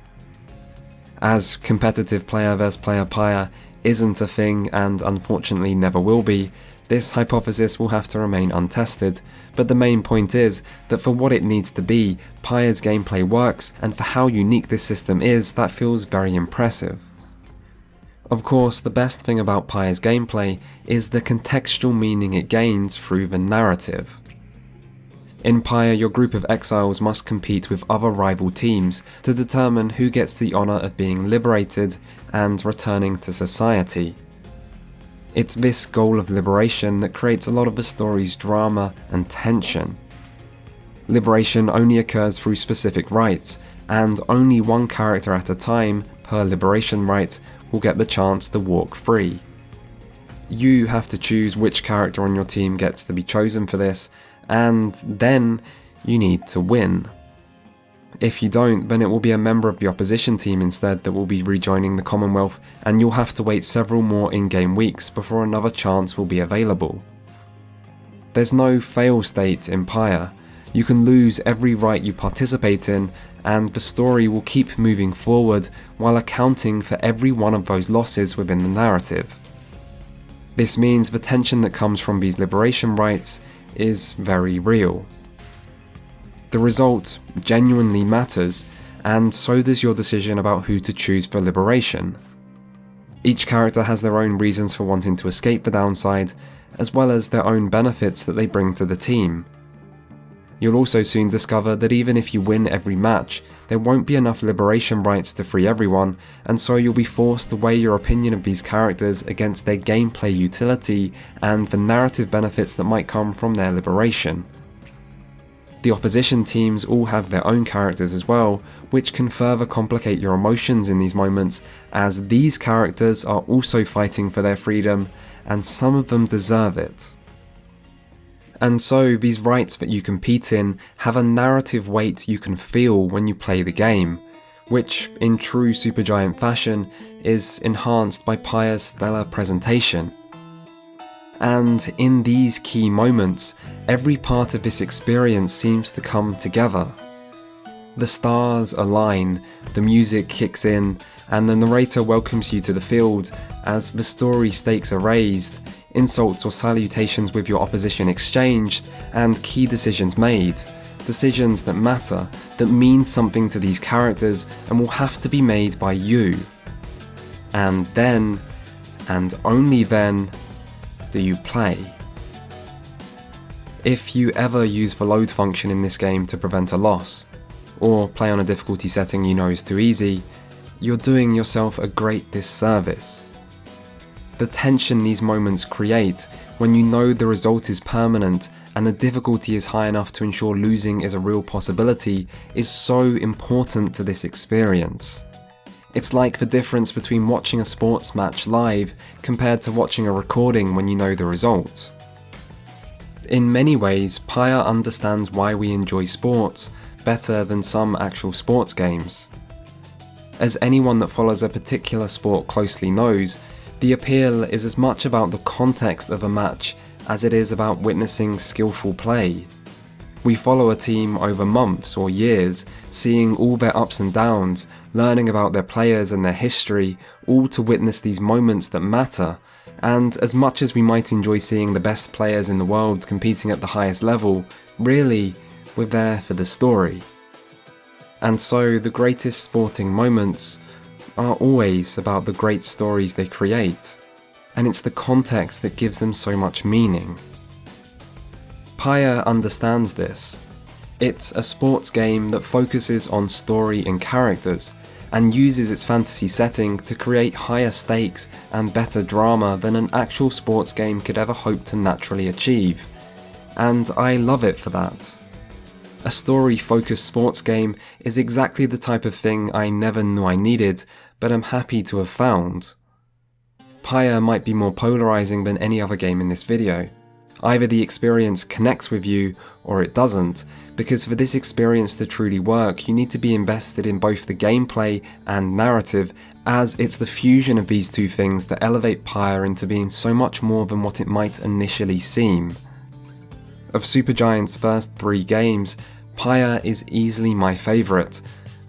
As competitive player vs player Pyre isn't a thing and unfortunately never will be, this hypothesis will have to remain untested, but the main point is that for what it needs to be, Pyre's gameplay works, and for how unique this system is, that feels very impressive. Of course, the best thing about Pyre's gameplay is the contextual meaning it gains through the narrative. In Pyre, your group of exiles must compete with other rival teams to determine who gets the honour of being liberated and returning to society. It's this goal of liberation that creates a lot of the story's drama and tension. Liberation only occurs through specific rites, and only one character at a time per liberation rite will get the chance to walk free. You have to choose which character on your team gets to be chosen for this, and then you need to win. If you don't, then it will be a member of the opposition team instead that will be rejoining the Commonwealth, and you'll have to wait several more in-game weeks before another chance will be available. There's no fail state in Pyre. You can lose every rite you participate in, and the story will keep moving forward while accounting for every one of those losses within the narrative. This means the tension that comes from these liberation rites is very real. The result genuinely matters, and so does your decision about who to choose for liberation. Each character has their own reasons for wanting to escape the downside, as well as their own benefits that they bring to the team. You'll also soon discover that even if you win every match, there won't be enough liberation rites to free everyone, and so you'll be forced to weigh your opinion of these characters against their gameplay utility and the narrative benefits that might come from their liberation. The opposition teams all have their own characters as well, which can further complicate your emotions in these moments, as these characters are also fighting for their freedom, and some of them deserve it. And so these rights that you compete in have a narrative weight you can feel when you play the game, which in true Supergiant fashion is enhanced by Pyre's stellar presentation. And in these key moments, every part of this experience seems to come together. The stars align, the music kicks in, and the narrator welcomes you to the field as the story stakes are raised, insults or salutations with your opposition exchanged, and key decisions made. Decisions that matter, that mean something to these characters and will have to be made by you. And then, and only then, do you play. If you ever use the load function in this game to prevent a loss, or play on a difficulty setting you know is too easy, you're doing yourself a great disservice. The tension these moments create when you know the result is permanent and the difficulty is high enough to ensure losing is a real possibility is so important to this experience. It's like the difference between watching a sports match live compared to watching a recording when you know the result. In many ways, Pyre understands why we enjoy sports better than some actual sports games. As anyone that follows a particular sport closely knows, the appeal is as much about the context of a match as it is about witnessing skillful play. We follow a team over months or years, seeing all their ups and downs, learning about their players and their history, all to witness these moments that matter. And as much as we might enjoy seeing the best players in the world competing at the highest level, really, we're there for the story. And so the greatest sporting moments are always about the great stories they create, and it's the context that gives them so much meaning. Pyre understands this. It's a sports game that focuses on story and characters, and uses its fantasy setting to create higher stakes and better drama than an actual sports game could ever hope to naturally achieve. And I love it for that. A story-focused sports game is exactly the type of thing I never knew I needed, but I'm happy to have found. Pyre might be more polarizing than any other game in this video. Either the experience connects with you, or it doesn't, because for this experience to truly work, you need to be invested in both the gameplay and narrative, as it's the fusion of these two things that elevate Pyre into being so much more than what it might initially seem. Of Supergiant's first 3 games, Pyre is easily my favourite,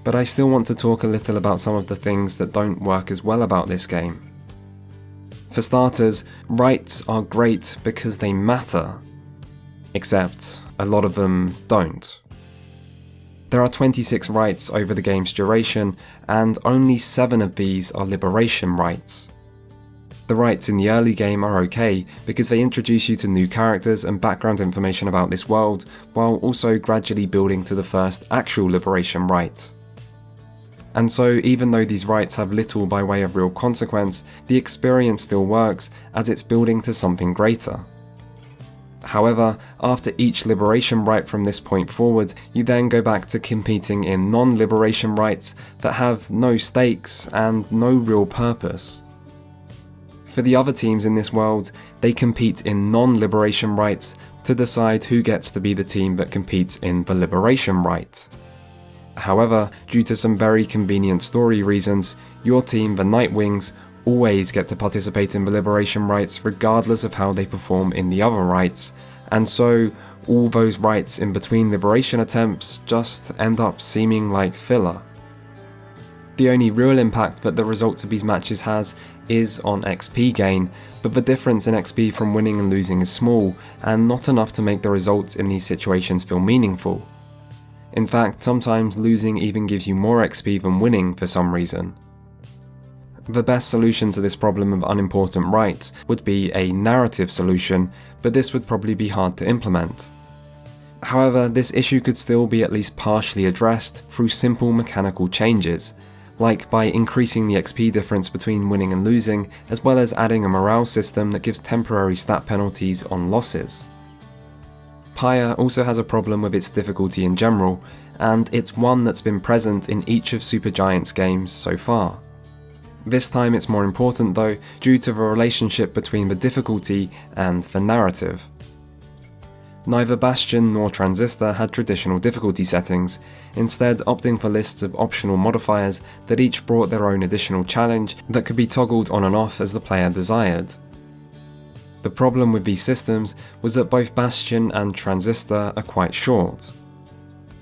but I still want to talk a little about some of the things that don't work as well about this game. For starters, rights are great because they matter. Except, a lot of them don't. There are 26 rights over the game's duration, and only 7 of these are liberation rights. The rights in the early game are okay, because they introduce you to new characters and background information about this world, while also gradually building to the first actual liberation right. And so even though these rights have little by way of real consequence, the experience still works as it's building to something greater. However, after each liberation right from this point forward, you then go back to competing in non-liberation rights that have no stakes and no real purpose. For the other teams in this world, they compete in non-liberation rights to decide who gets to be the team that competes in the liberation right. However, due to some very convenient story reasons, your team, the Nightwings, always get to participate in the liberation rights regardless of how they perform in the other rights, and so all those rights in between liberation attempts just end up seeming like filler. The only real impact that the results of these matches has is on XP gain, but the difference in XP from winning and losing is small, and not enough to make the results in these situations feel meaningful. In fact, sometimes losing even gives you more XP than winning for some reason. The best solution to this problem of unimportant rights would be a narrative solution, but this would probably be hard to implement. However, this issue could still be at least partially addressed through simple mechanical changes, like by increasing the XP difference between winning and losing, as well as adding a morale system that gives temporary stat penalties on losses. Pyre also has a problem with its difficulty in general, and it's one that's been present in each of Supergiant's games so far. This time it's more important though, due to the relationship between the difficulty and the narrative. Neither Bastion nor Transistor had traditional difficulty settings, instead opting for lists of optional modifiers that each brought their own additional challenge that could be toggled on and off as the player desired. The problem with these systems was that both Bastion and Transistor are quite short.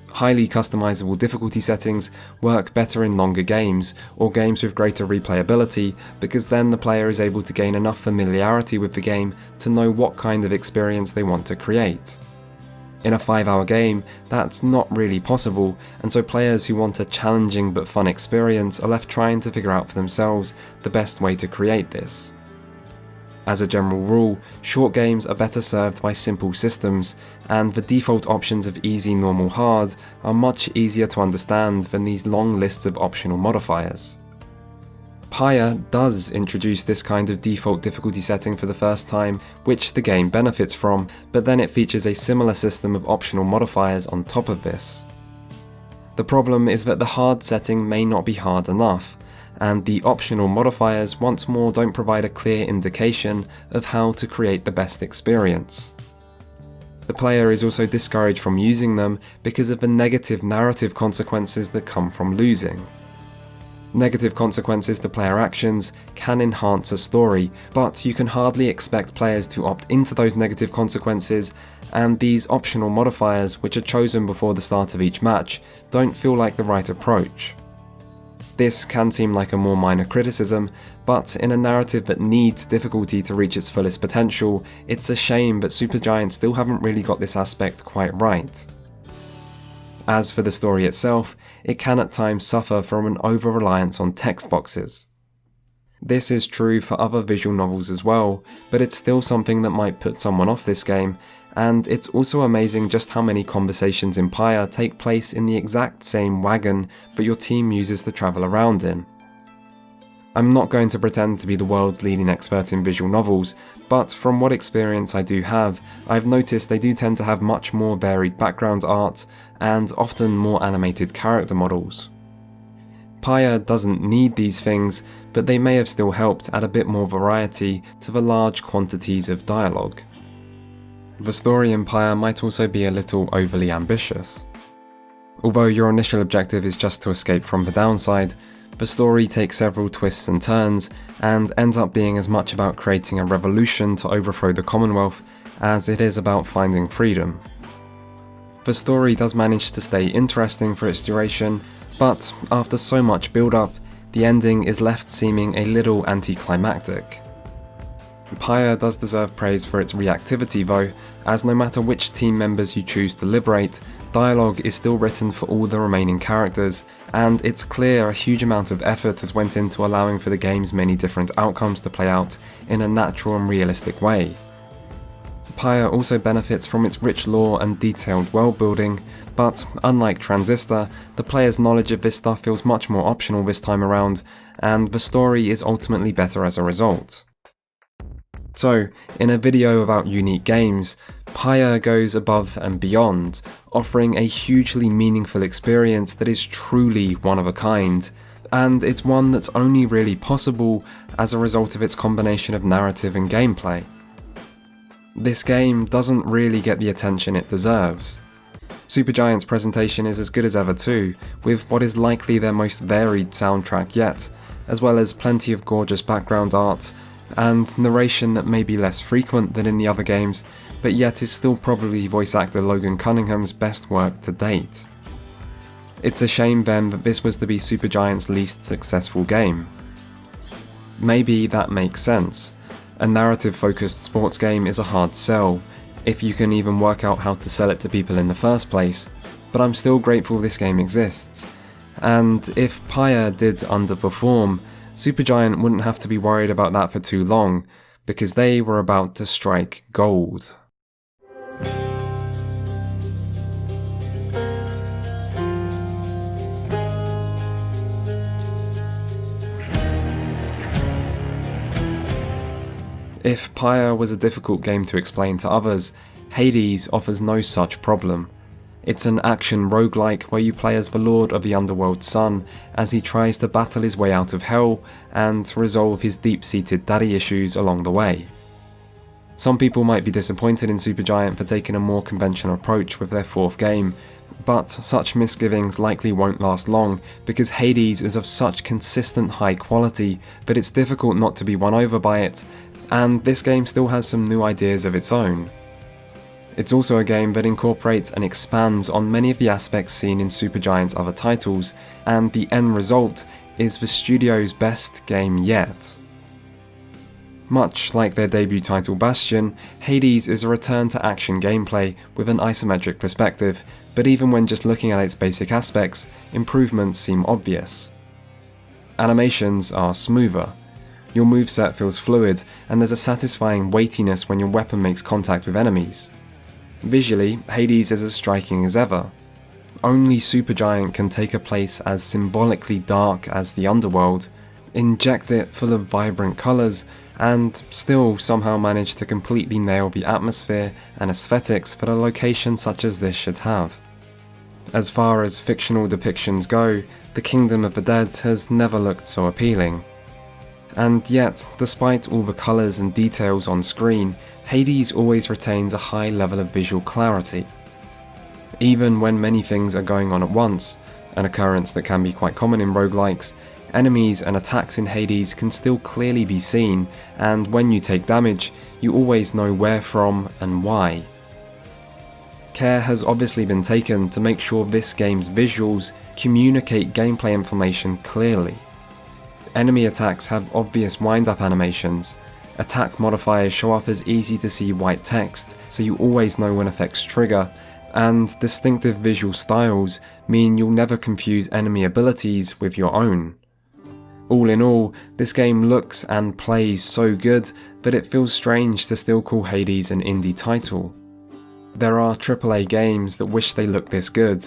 Highly customizable difficulty settings work better in longer games, or games with greater replayability, because then the player is able to gain enough familiarity with the game to know what kind of experience they want to create. In a 5-hour game, that's not really possible, and so players who want a challenging but fun experience are left trying to figure out for themselves the best way to create this. As a general rule, short games are better served by simple systems, and the default options of easy, normal, hard are much easier to understand than these long lists of optional modifiers. Pyre does introduce this kind of default difficulty setting for the first time, which the game benefits from, but then it features a similar system of optional modifiers on top of this. The problem is that the hard setting may not be hard enough, and the optional modifiers once more don't provide a clear indication of how to create the best experience. The player is also discouraged from using them because of the negative narrative consequences that come from losing. Negative consequences to player actions can enhance a story, but you can hardly expect players to opt into those negative consequences, and these optional modifiers, which are chosen before the start of each match, don't feel like the right approach. This can seem like a more minor criticism, but in a narrative that needs difficulty to reach its fullest potential, it's a shame that Supergiant still haven't really got this aspect quite right. As for the story itself, it can at times suffer from an over-reliance on text boxes. This is true for other visual novels as well, but it's still something that might put someone off this game, and it's also amazing just how many conversations in Pyre take place in the exact same wagon but your team uses to travel around in. I'm not going to pretend to be the world's leading expert in visual novels, but from what experience I do have, I've noticed they do tend to have much more varied background art and often more animated character models. Pyre doesn't need these things, but they may have still helped add a bit more variety to the large quantities of dialogue. The story in Pyre might also be a little overly ambitious. Although your initial objective is just to escape from the downside, the story takes several twists and turns and ends up being as much about creating a revolution to overthrow the Commonwealth as it is about finding freedom. The story does manage to stay interesting for its duration, but after so much build-up, the ending is left seeming a little anticlimactic. Pyre does deserve praise for its reactivity though, as no matter which team members you choose to liberate, dialogue is still written for all the remaining characters, and it's clear a huge amount of effort has went into allowing for the game's many different outcomes to play out in a natural and realistic way. Pyre also benefits from its rich lore and detailed world building, but unlike Transistor, the player's knowledge of this stuff feels much more optional this time around, and the story is ultimately better as a result. So, in a video about unique games, Pyre goes above and beyond, offering a hugely meaningful experience that is truly one of a kind, and it's one that's only really possible as a result of its combination of narrative and gameplay. This game doesn't really get the attention it deserves. Supergiant's presentation is as good as ever too, with what is likely their most varied soundtrack yet, as well as plenty of gorgeous background art, and narration that may be less frequent than in the other games, but yet is still probably voice actor Logan Cunningham's best work to date. It's a shame then that this was to be Supergiant's least successful game. Maybe that makes sense. A narrative-focused sports game is a hard sell, if you can even work out how to sell it to people in the first place, but I'm still grateful this game exists. And if Pyre did underperform, Supergiant wouldn't have to be worried about that for too long, because they were about to strike gold. If Pyre was a difficult game to explain to others, Hades offers no such problem. It's an action roguelike where you play as the Lord of the Underworld's son as he tries to battle his way out of hell and resolve his deep-seated daddy issues along the way. Some people might be disappointed in Supergiant for taking a more conventional approach with their fourth game, but such misgivings likely won't last long because Hades is of such consistent high quality that it's difficult not to be won over by it, and this game still has some new ideas of its own. It's also a game that incorporates and expands on many of the aspects seen in Supergiant's other titles, and the end result is the studio's best game yet. Much like their debut title Bastion, Hades is a return to action gameplay with an isometric perspective, but even when just looking at its basic aspects, improvements seem obvious. Animations are smoother. Your moveset feels fluid, and there's a satisfying weightiness when your weapon makes contact with enemies. Visually, Hades is as striking as ever. Only Supergiant can take a place as symbolically dark as the Underworld, inject it full of vibrant colours, and still somehow manage to completely nail the atmosphere and aesthetics that a location such as this should have. As far as fictional depictions go, the Kingdom of the Dead has never looked so appealing. And yet, despite all the colours and details on screen, Hades always retains a high level of visual clarity. Even when many things are going on at once, an occurrence that can be quite common in roguelikes, enemies and attacks in Hades can still clearly be seen, and when you take damage, you always know where from and why. Care has obviously been taken to make sure this game's visuals communicate gameplay information clearly. Enemy attacks have obvious wind-up animations, attack modifiers show up as easy to see white text so you always know when effects trigger, and distinctive visual styles mean you'll never confuse enemy abilities with your own. All in all, this game looks and plays so good that it feels strange to still call Hades an indie title. There are AAA games that wish they looked this good,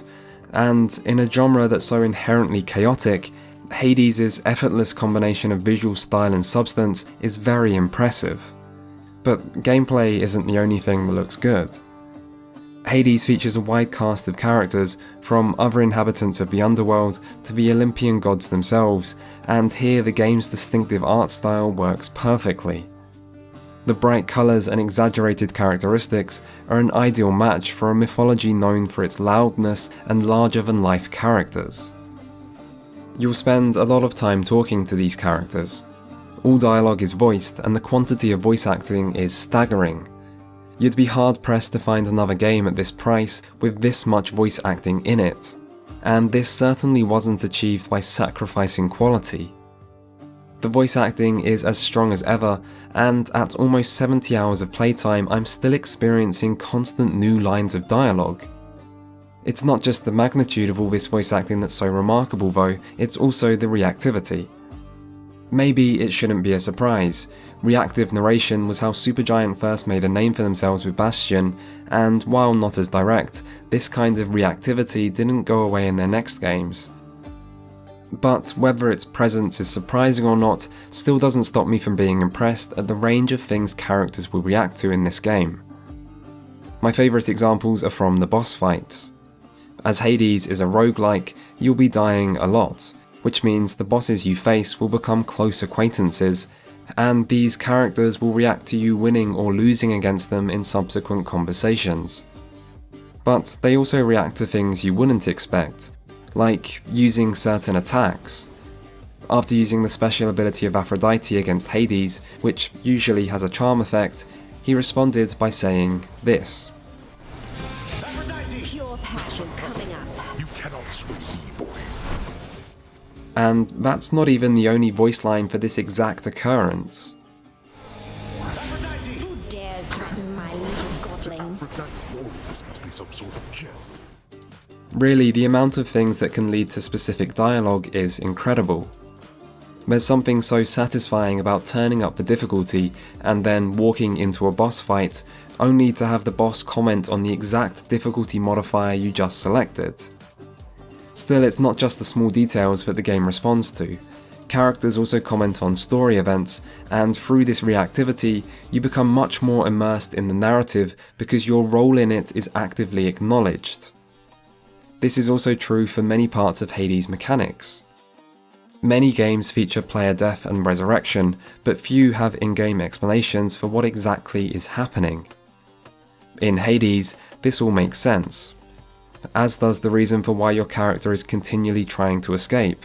and in a genre that's so inherently chaotic, Hades' effortless combination of visual style and substance is very impressive. But gameplay isn't the only thing that looks good. Hades features a wide cast of characters, from other inhabitants of the underworld to the Olympian gods themselves, and here the game's distinctive art style works perfectly. The bright colours and exaggerated characteristics are an ideal match for a mythology known for its loudness and larger-than-life characters. You'll spend a lot of time talking to these characters. All dialogue is voiced, and the quantity of voice acting is staggering. You'd be hard-pressed to find another game at this price with this much voice acting in it, and this certainly wasn't achieved by sacrificing quality. The voice acting is as strong as ever, and at almost 70 hours of playtime I'm still experiencing constant new lines of dialogue. It's not just the magnitude of all this voice acting that's so remarkable though, it's also the reactivity. Maybe it shouldn't be a surprise. Reactive narration was how Supergiant first made a name for themselves with Bastion, and while not as direct, this kind of reactivity didn't go away in their next games. But whether its presence is surprising or not, still doesn't stop me from being impressed at the range of things characters will react to in this game. My favourite examples are from the boss fights. As Hades is a roguelike, you'll be dying a lot, which means the bosses you face will become close acquaintances, and these characters will react to you winning or losing against them in subsequent conversations. But they also react to things you wouldn't expect, like using certain attacks. After using the special ability of Aphrodite against Hades, which usually has a charm effect, he responded by saying this. Pure passion coming up. You cannot swim me, boy. And that's not even the only voice line for this exact occurrence. Who dares threaten my little godling? This must be some sort of jest. Really, the amount of things that can lead to specific dialogue is incredible. There's something so satisfying about turning up the difficulty and then walking into a boss fight, only to have the boss comment on the exact difficulty modifier you just selected. Still, it's not just the small details that the game responds to. Characters also comment on story events, and through this reactivity, you become much more immersed in the narrative because your role in it is actively acknowledged. This is also true for many parts of Hades' mechanics. Many games feature player death and resurrection, but few have in-game explanations for what exactly is happening. In Hades, this all makes sense, as does the reason for why your character is continually trying to escape.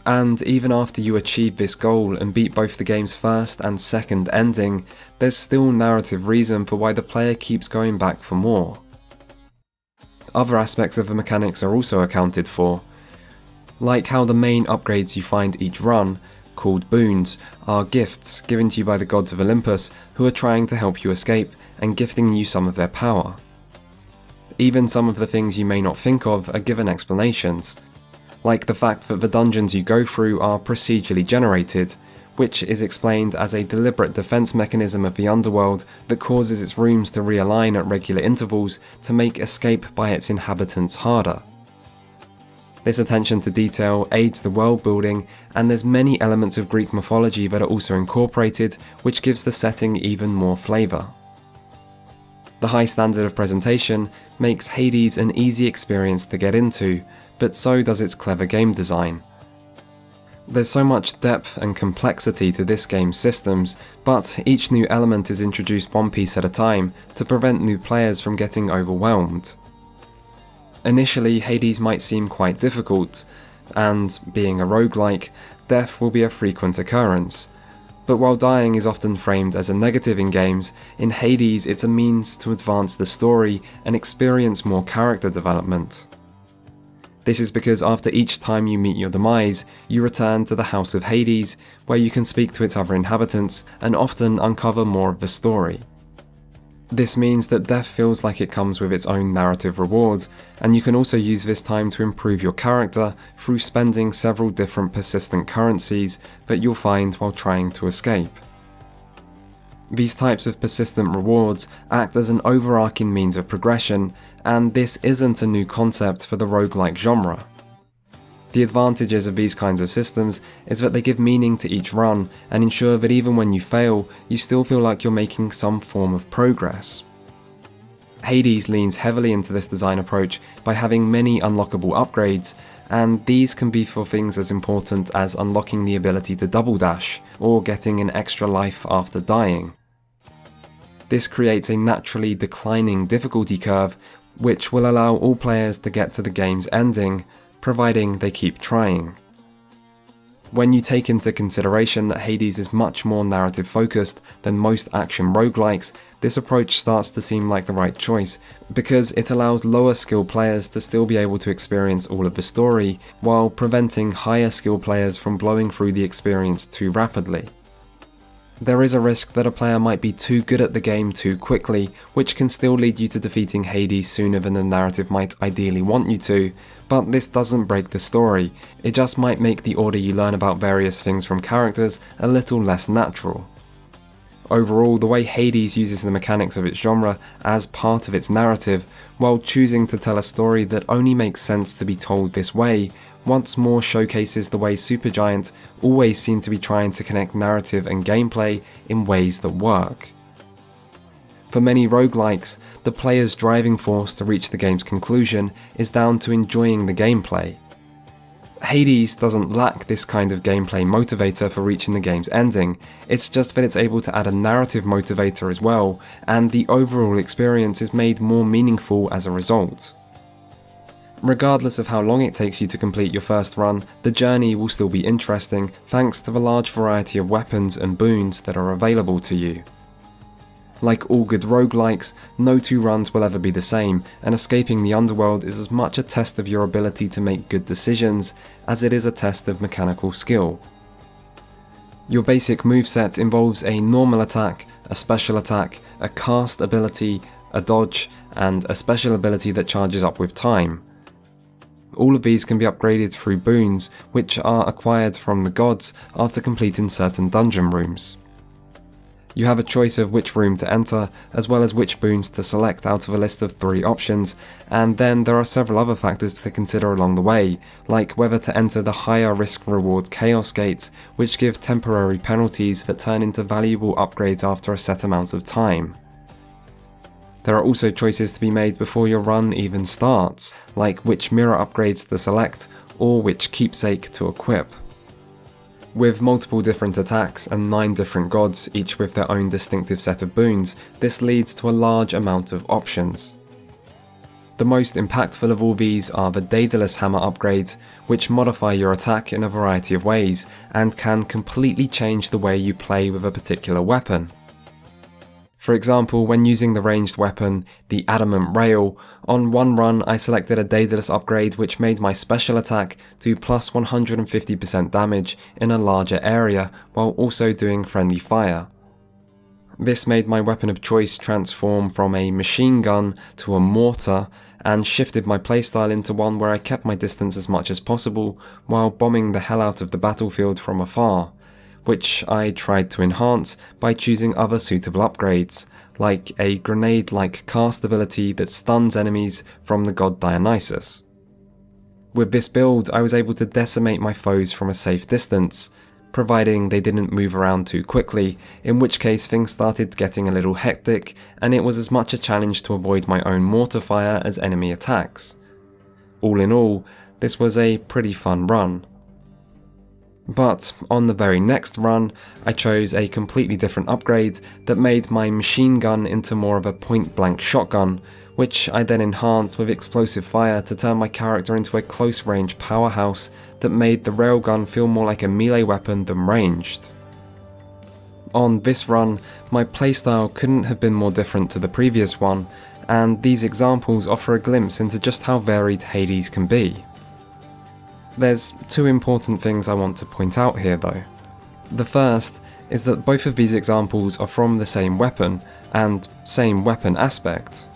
And even after you achieve this goal and beat both the game's first and second ending, there's still narrative reason for why the player keeps going back for more. Other aspects of the mechanics are also accounted for, like how the main upgrades you find each run, called boons, are gifts given to you by the gods of Olympus who are trying to help you escape and gifting you some of their power. Even some of the things you may not think of are given explanations, like the fact that the dungeons you go through are procedurally generated, which is explained as a deliberate defense mechanism of the underworld that causes its rooms to realign at regular intervals to make escape by its inhabitants harder. This attention to detail aids the world building, and there's many elements of Greek mythology that are also incorporated, which gives the setting even more flavour. The high standard of presentation makes Hades an easy experience to get into, but so does its clever game design. There's so much depth and complexity to this game's systems, but each new element is introduced one piece at a time to prevent new players from getting overwhelmed. Initially, Hades might seem quite difficult, and being a roguelike, death will be a frequent occurrence. But while dying is often framed as a negative in games, in Hades it's a means to advance the story and experience more character development. This is because after each time you meet your demise, you return to the House of Hades, where you can speak to its other inhabitants and often uncover more of the story. This means that death feels like it comes with its own narrative reward, and you can also use this time to improve your character through spending several different persistent currencies that you'll find while trying to escape. These types of persistent rewards act as an overarching means of progression, and this isn't a new concept for the roguelike genre. The advantages of these kinds of systems is that they give meaning to each run and ensure that even when you fail, you still feel like you're making some form of progress. Hades leans heavily into this design approach by having many unlockable upgrades, and these can be for things as important as unlocking the ability to double dash or getting an extra life after dying. This creates a naturally declining difficulty curve, which will allow all players to get to the game's ending, providing they keep trying. When you take into consideration that Hades is much more narrative focused than most action roguelikes, this approach starts to seem like the right choice, because it allows lower skill players to still be able to experience all of the story, while preventing higher skill players from blowing through the experience too rapidly. There is a risk that a player might be too good at the game too quickly, which can still lead you to defeating Hades sooner than the narrative might ideally want you to, but this doesn't break the story, it just might make the order you learn about various things from characters a little less natural. Overall, the way Hades uses the mechanics of its genre as part of its narrative, while choosing to tell a story that only makes sense to be told this way, once more showcases the way Supergiant always seem to be trying to connect narrative and gameplay in ways that work. For many roguelikes, the player's driving force to reach the game's conclusion is down to enjoying the gameplay. Hades doesn't lack this kind of gameplay motivator for reaching the game's ending, it's just that it's able to add a narrative motivator as well, and the overall experience is made more meaningful as a result. Regardless of how long it takes you to complete your first run, the journey will still be interesting thanks to the large variety of weapons and boons that are available to you. Like all good roguelikes, no two runs will ever be the same, and escaping the underworld is as much a test of your ability to make good decisions as it is a test of mechanical skill. Your basic moveset involves a normal attack, a special attack, a cast ability, a dodge, and a special ability that charges up with time. All of these can be upgraded through boons, which are acquired from the gods after completing certain dungeon rooms. You have a choice of which room to enter, as well as which boons to select out of a list of 3 options, and then there are several other factors to consider along the way, like whether to enter the higher risk reward Chaos Gates, which give temporary penalties that turn into valuable upgrades after a set amount of time. There are also choices to be made before your run even starts, like which mirror upgrades to select, or which keepsake to equip. With multiple different attacks and 9 different gods, each with their own distinctive set of boons, this leads to a large amount of options. The most impactful of all these are the Daedalus Hammer upgrades, which modify your attack in a variety of ways, and can completely change the way you play with a particular weapon. For example, when using the ranged weapon, the Adamant Rail, on one run I selected a Daedalus upgrade which made my special attack do plus 150% damage in a larger area while also doing friendly fire. This made my weapon of choice transform from a machine gun to a mortar, and shifted my playstyle into one where I kept my distance as much as possible while bombing the hell out of the battlefield from afar, which I tried to enhance by choosing other suitable upgrades, like a grenade-like cast ability that stuns enemies from the god Dionysus. With this build, I was able to decimate my foes from a safe distance, providing they didn't move around too quickly, in which case things started getting a little hectic, and it was as much a challenge to avoid my own mortar fire as enemy attacks. All in all, this was a pretty fun run. But on the very next run, I chose a completely different upgrade that made my machine gun into more of a point-blank shotgun, which I then enhanced with explosive fire to turn my character into a close-range powerhouse that made the railgun feel more like a melee weapon than ranged. On this run, my playstyle couldn't have been more different to the previous one, and these examples offer a glimpse into just how varied Hades can be. There's 2 important things I want to point out here though. The first is that both of these examples are from the same weapon, and same weapon aspect.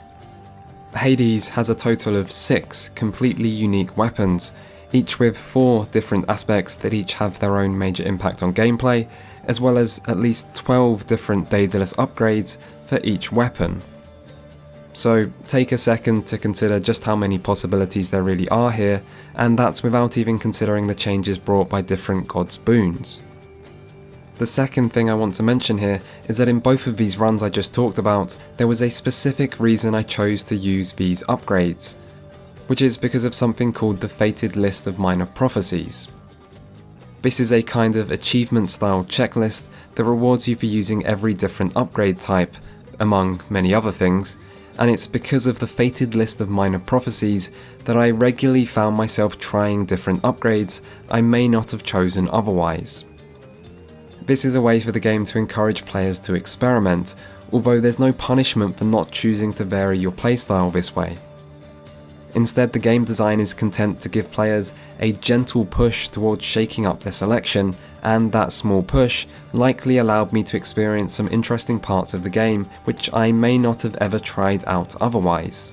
Hades has a total of 6 completely unique weapons, each with 4 different aspects that each have their own major impact on gameplay, as well as at least 12 different Daedalus upgrades for each weapon. So take a second to consider just how many possibilities there really are here, and that's without even considering the changes brought by different gods' boons. The second thing I want to mention here is that in both of these runs I just talked about, there was a specific reason I chose to use these upgrades, which is because of something called the Fated List of Minor Prophecies. This is a kind of achievement-style checklist that rewards you for using every different upgrade type, among many other things, and it's because of the Fated List of Minor Prophecies that I regularly found myself trying different upgrades I may not have chosen otherwise. This is a way for the game to encourage players to experiment, although there's no punishment for not choosing to vary your playstyle this way. Instead, the game design is content to give players a gentle push towards shaking up their selection, and that small push likely allowed me to experience some interesting parts of the game which I may not have ever tried out otherwise.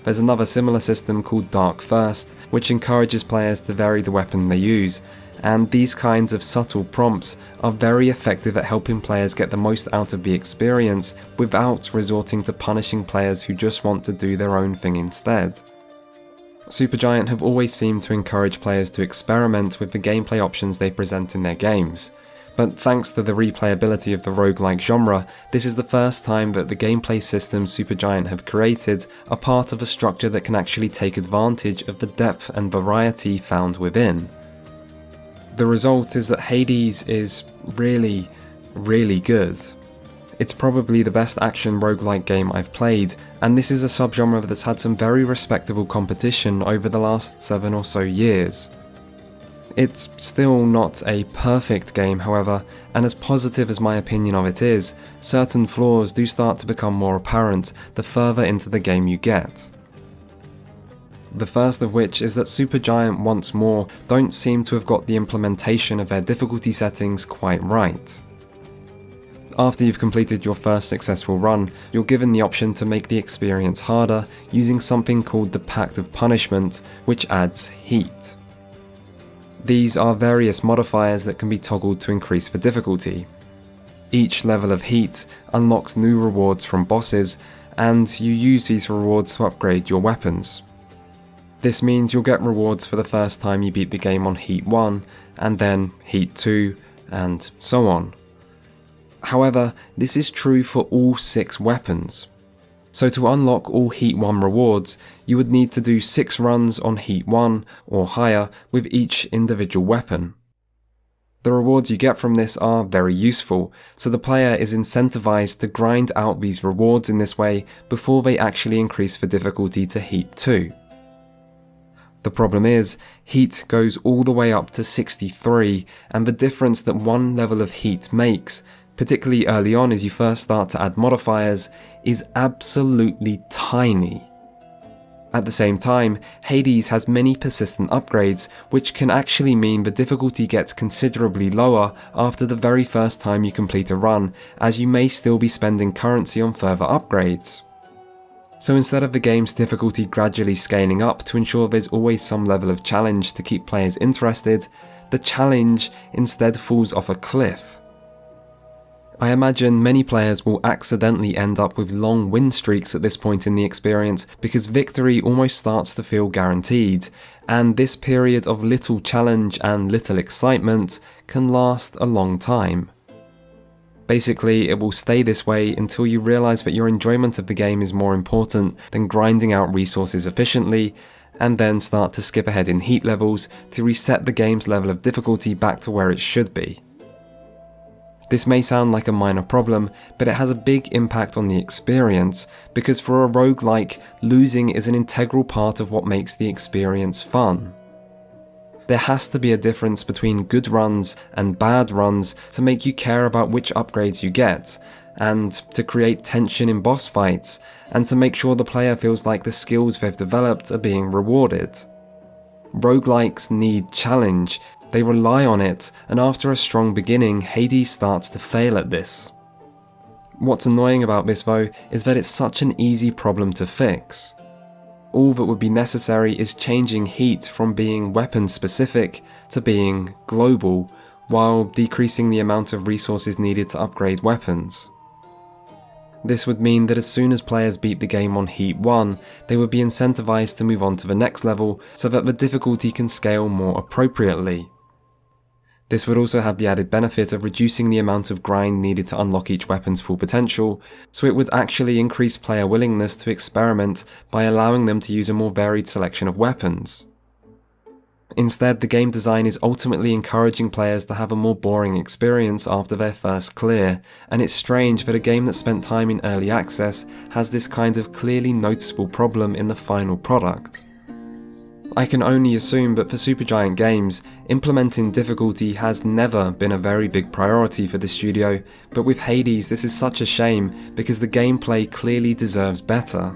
There's another similar system called Dark First, which encourages players to vary the weapon they use, and these kinds of subtle prompts are very effective at helping players get the most out of the experience without resorting to punishing players who just want to do their own thing instead. Supergiant have always seemed to encourage players to experiment with the gameplay options they present in their games, but thanks to the replayability of the roguelike genre, this is the first time that the gameplay systems Supergiant have created are part of a structure that can actually take advantage of the depth and variety found within. The result is that Hades is really, really good. It's probably the best action roguelike game I've played, and this is a subgenre that's had some very respectable competition over the last 7 or so years. It's still not a perfect game, however, and as positive as my opinion of it is, certain flaws do start to become more apparent the further into the game you get. The first of which is that Supergiant once more don't seem to have got the implementation of their difficulty settings quite right. After you've completed your first successful run, you're given the option to make the experience harder using something called the Pact of Punishment, which adds heat. These are various modifiers that can be toggled to increase the difficulty. Each level of heat unlocks new rewards from bosses, and you use these rewards to upgrade your weapons. This means you'll get rewards for the first time you beat the game on Heat 1, and then Heat 2, and so on. However, this is true for all 6 weapons. So to unlock all Heat 1 rewards, you would need to do 6 runs on Heat 1 or higher with each individual weapon. The rewards you get from this are very useful, so the player is incentivized to grind out these rewards in this way before they actually increase the difficulty to Heat 2. The problem is, Heat goes all the way up to 63, and the difference that one level of Heat makes, particularly early on as you first start to add modifiers, is absolutely tiny. At the same time, Hades has many persistent upgrades, which can actually mean the difficulty gets considerably lower after the very first time you complete a run, as you may still be spending currency on further upgrades. So instead of the game's difficulty gradually scaling up to ensure there's always some level of challenge to keep players interested, the challenge instead falls off a cliff. I imagine many players will accidentally end up with long win streaks at this point in the experience because victory almost starts to feel guaranteed, and this period of little challenge and little excitement can last a long time. Basically, it will stay this way until you realise that your enjoyment of the game is more important than grinding out resources efficiently, and then start to skip ahead in heat levels to reset the game's level of difficulty back to where it should be. This may sound like a minor problem, but it has a big impact on the experience, because for a roguelike, losing is an integral part of what makes the experience fun. There has to be a difference between good runs and bad runs to make you care about which upgrades you get, and to create tension in boss fights, and to make sure the player feels like the skills they've developed are being rewarded. Roguelikes need challenge, they rely on it, and after a strong beginning, Hades starts to fail at this. What's annoying about this though is that it's such an easy problem to fix. All that would be necessary is changing heat from being weapon specific to being global, while decreasing the amount of resources needed to upgrade weapons. This would mean that as soon as players beat the game on Heat 1, they would be incentivized to move on to the next level so that the difficulty can scale more appropriately. This would also have the added benefit of reducing the amount of grind needed to unlock each weapon's full potential, so it would actually increase player willingness to experiment by allowing them to use a more varied selection of weapons. Instead, the game design is ultimately encouraging players to have a more boring experience after their first clear, and it's strange that a game that spent time in early access has this kind of clearly noticeable problem in the final product. I can only assume that for Supergiant Games, implementing difficulty has never been a very big priority for the studio, but with Hades this is such a shame because the gameplay clearly deserves better.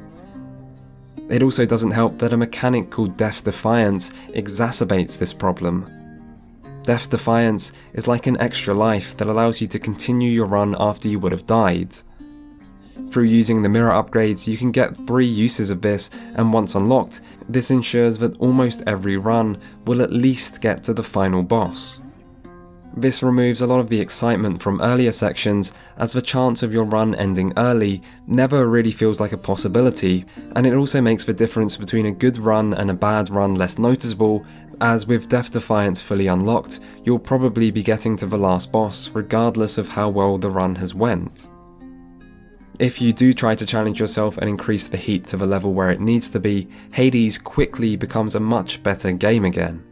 It also doesn't help that a mechanic called Death Defiance exacerbates this problem. Death Defiance is like an extra life that allows you to continue your run after you would have died. Through using the mirror upgrades, you can get 3 uses of this, and once unlocked, this ensures that almost every run will at least get to the final boss. This removes a lot of the excitement from earlier sections, as the chance of your run ending early never really feels like a possibility, and it also makes the difference between a good run and a bad run less noticeable, as with Death Defiance fully unlocked, you'll probably be getting to the last boss regardless of how well the run has went. If you do try to challenge yourself and increase the heat to the level where it needs to be, Hades quickly becomes a much better game again.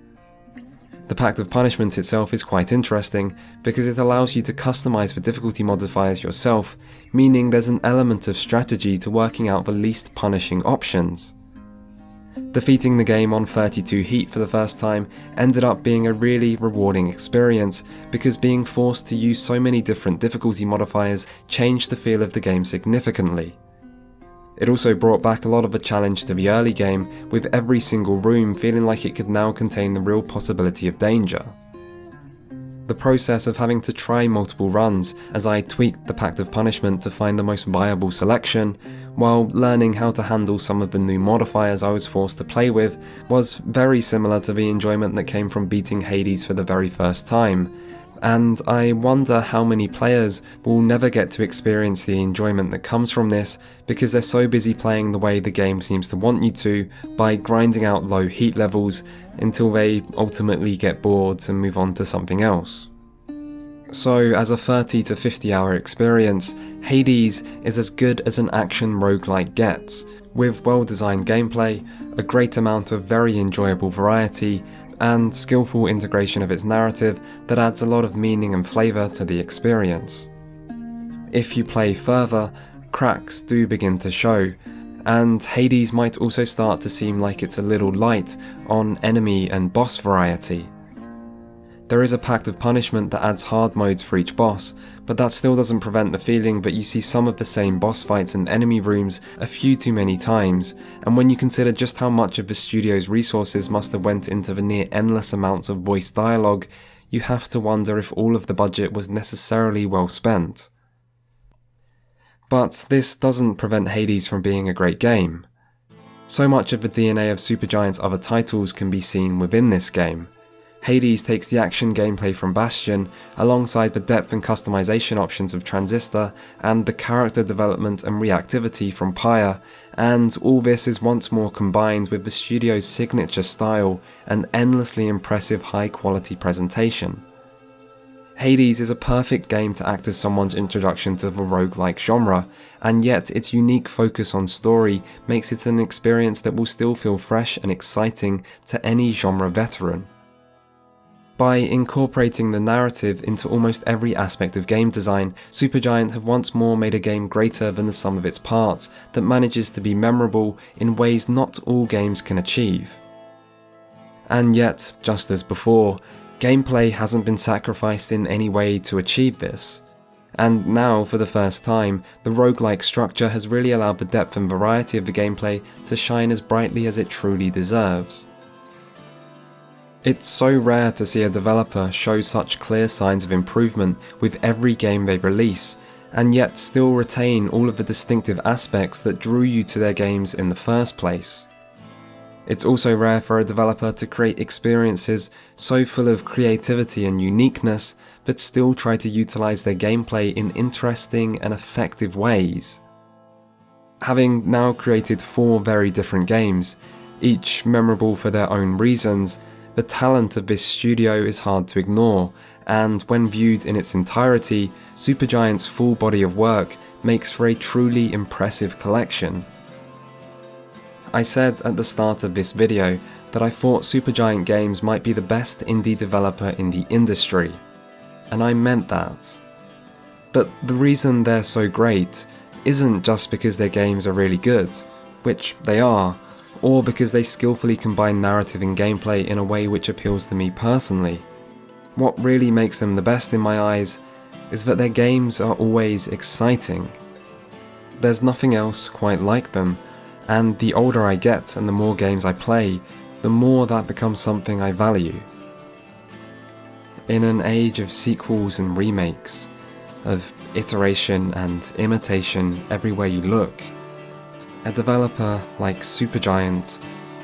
The Pact of Punishment itself is quite interesting because it allows you to customize the difficulty modifiers yourself, meaning there's an element of strategy to working out the least punishing options. Defeating the game on 32 heat for the first time ended up being a really rewarding experience because being forced to use so many different difficulty modifiers changed the feel of the game significantly. It also brought back a lot of the challenge to the early game, with every single room feeling like it could now contain the real possibility of danger. The process of having to try multiple runs as I tweaked the Pact of Punishment to find the most viable selection, while learning how to handle some of the new modifiers I was forced to play with, was very similar to the enjoyment that came from beating Hades for the very first time, and I wonder how many players will never get to experience the enjoyment that comes from this because they're so busy playing the way the game seems to want you to, by grinding out low heat levels until they ultimately get bored and move on to something else. So as a 30 to 50 hour experience, Hades is as good as an action roguelike gets, with well designed gameplay, a great amount of very enjoyable variety, and skillful integration of its narrative that adds a lot of meaning and flavour to the experience. If you play further, cracks do begin to show, and Hades might also start to seem like it's a little light on enemy and boss variety. There is a Pact of Punishment that adds hard modes for each boss, but that still doesn't prevent the feeling that you see some of the same boss fights and enemy rooms a few too many times, and when you consider just how much of the studio's resources must have went into the near endless amounts of voice dialogue, you have to wonder if all of the budget was necessarily well spent. But this doesn't prevent Hades from being a great game. So much of the DNA of Supergiant's other titles can be seen within this game. Hades takes the action gameplay from Bastion, alongside the depth and customization options of Transistor, and the character development and reactivity from Pyre, and all this is once more combined with the studio's signature style and endlessly impressive high quality presentation. Hades is a perfect game to act as someone's introduction to the roguelike genre, and yet its unique focus on story makes it an experience that will still feel fresh and exciting to any genre veteran. By incorporating the narrative into almost every aspect of game design, Supergiant have once more made a game greater than the sum of its parts that manages to be memorable in ways not all games can achieve. And yet, just as before, gameplay hasn't been sacrificed in any way to achieve this. And now, for the first time, the roguelike structure has really allowed the depth and variety of the gameplay to shine as brightly as it truly deserves. It's so rare to see a developer show such clear signs of improvement with every game they release, and yet still retain all of the distinctive aspects that drew you to their games in the first place. It's also rare for a developer to create experiences so full of creativity and uniqueness, but still try to utilize their gameplay in interesting and effective ways. Having now created 4 very different games, each memorable for their own reasons, the talent of this studio is hard to ignore, and when viewed in its entirety, Supergiant's full body of work makes for a truly impressive collection. I said at the start of this video that I thought Supergiant Games might be the best indie developer in the industry, and I meant that. But the reason they're so great isn't just because their games are really good, which they are, or because they skillfully combine narrative and gameplay in a way which appeals to me personally. What really makes them the best in my eyes is that their games are always exciting. There's nothing else quite like them, and the older I get and the more games I play, the more that becomes something I value. In an age of sequels and remakes, of iteration and imitation everywhere you look, a developer like Supergiant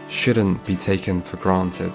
shouldn't be taken for granted.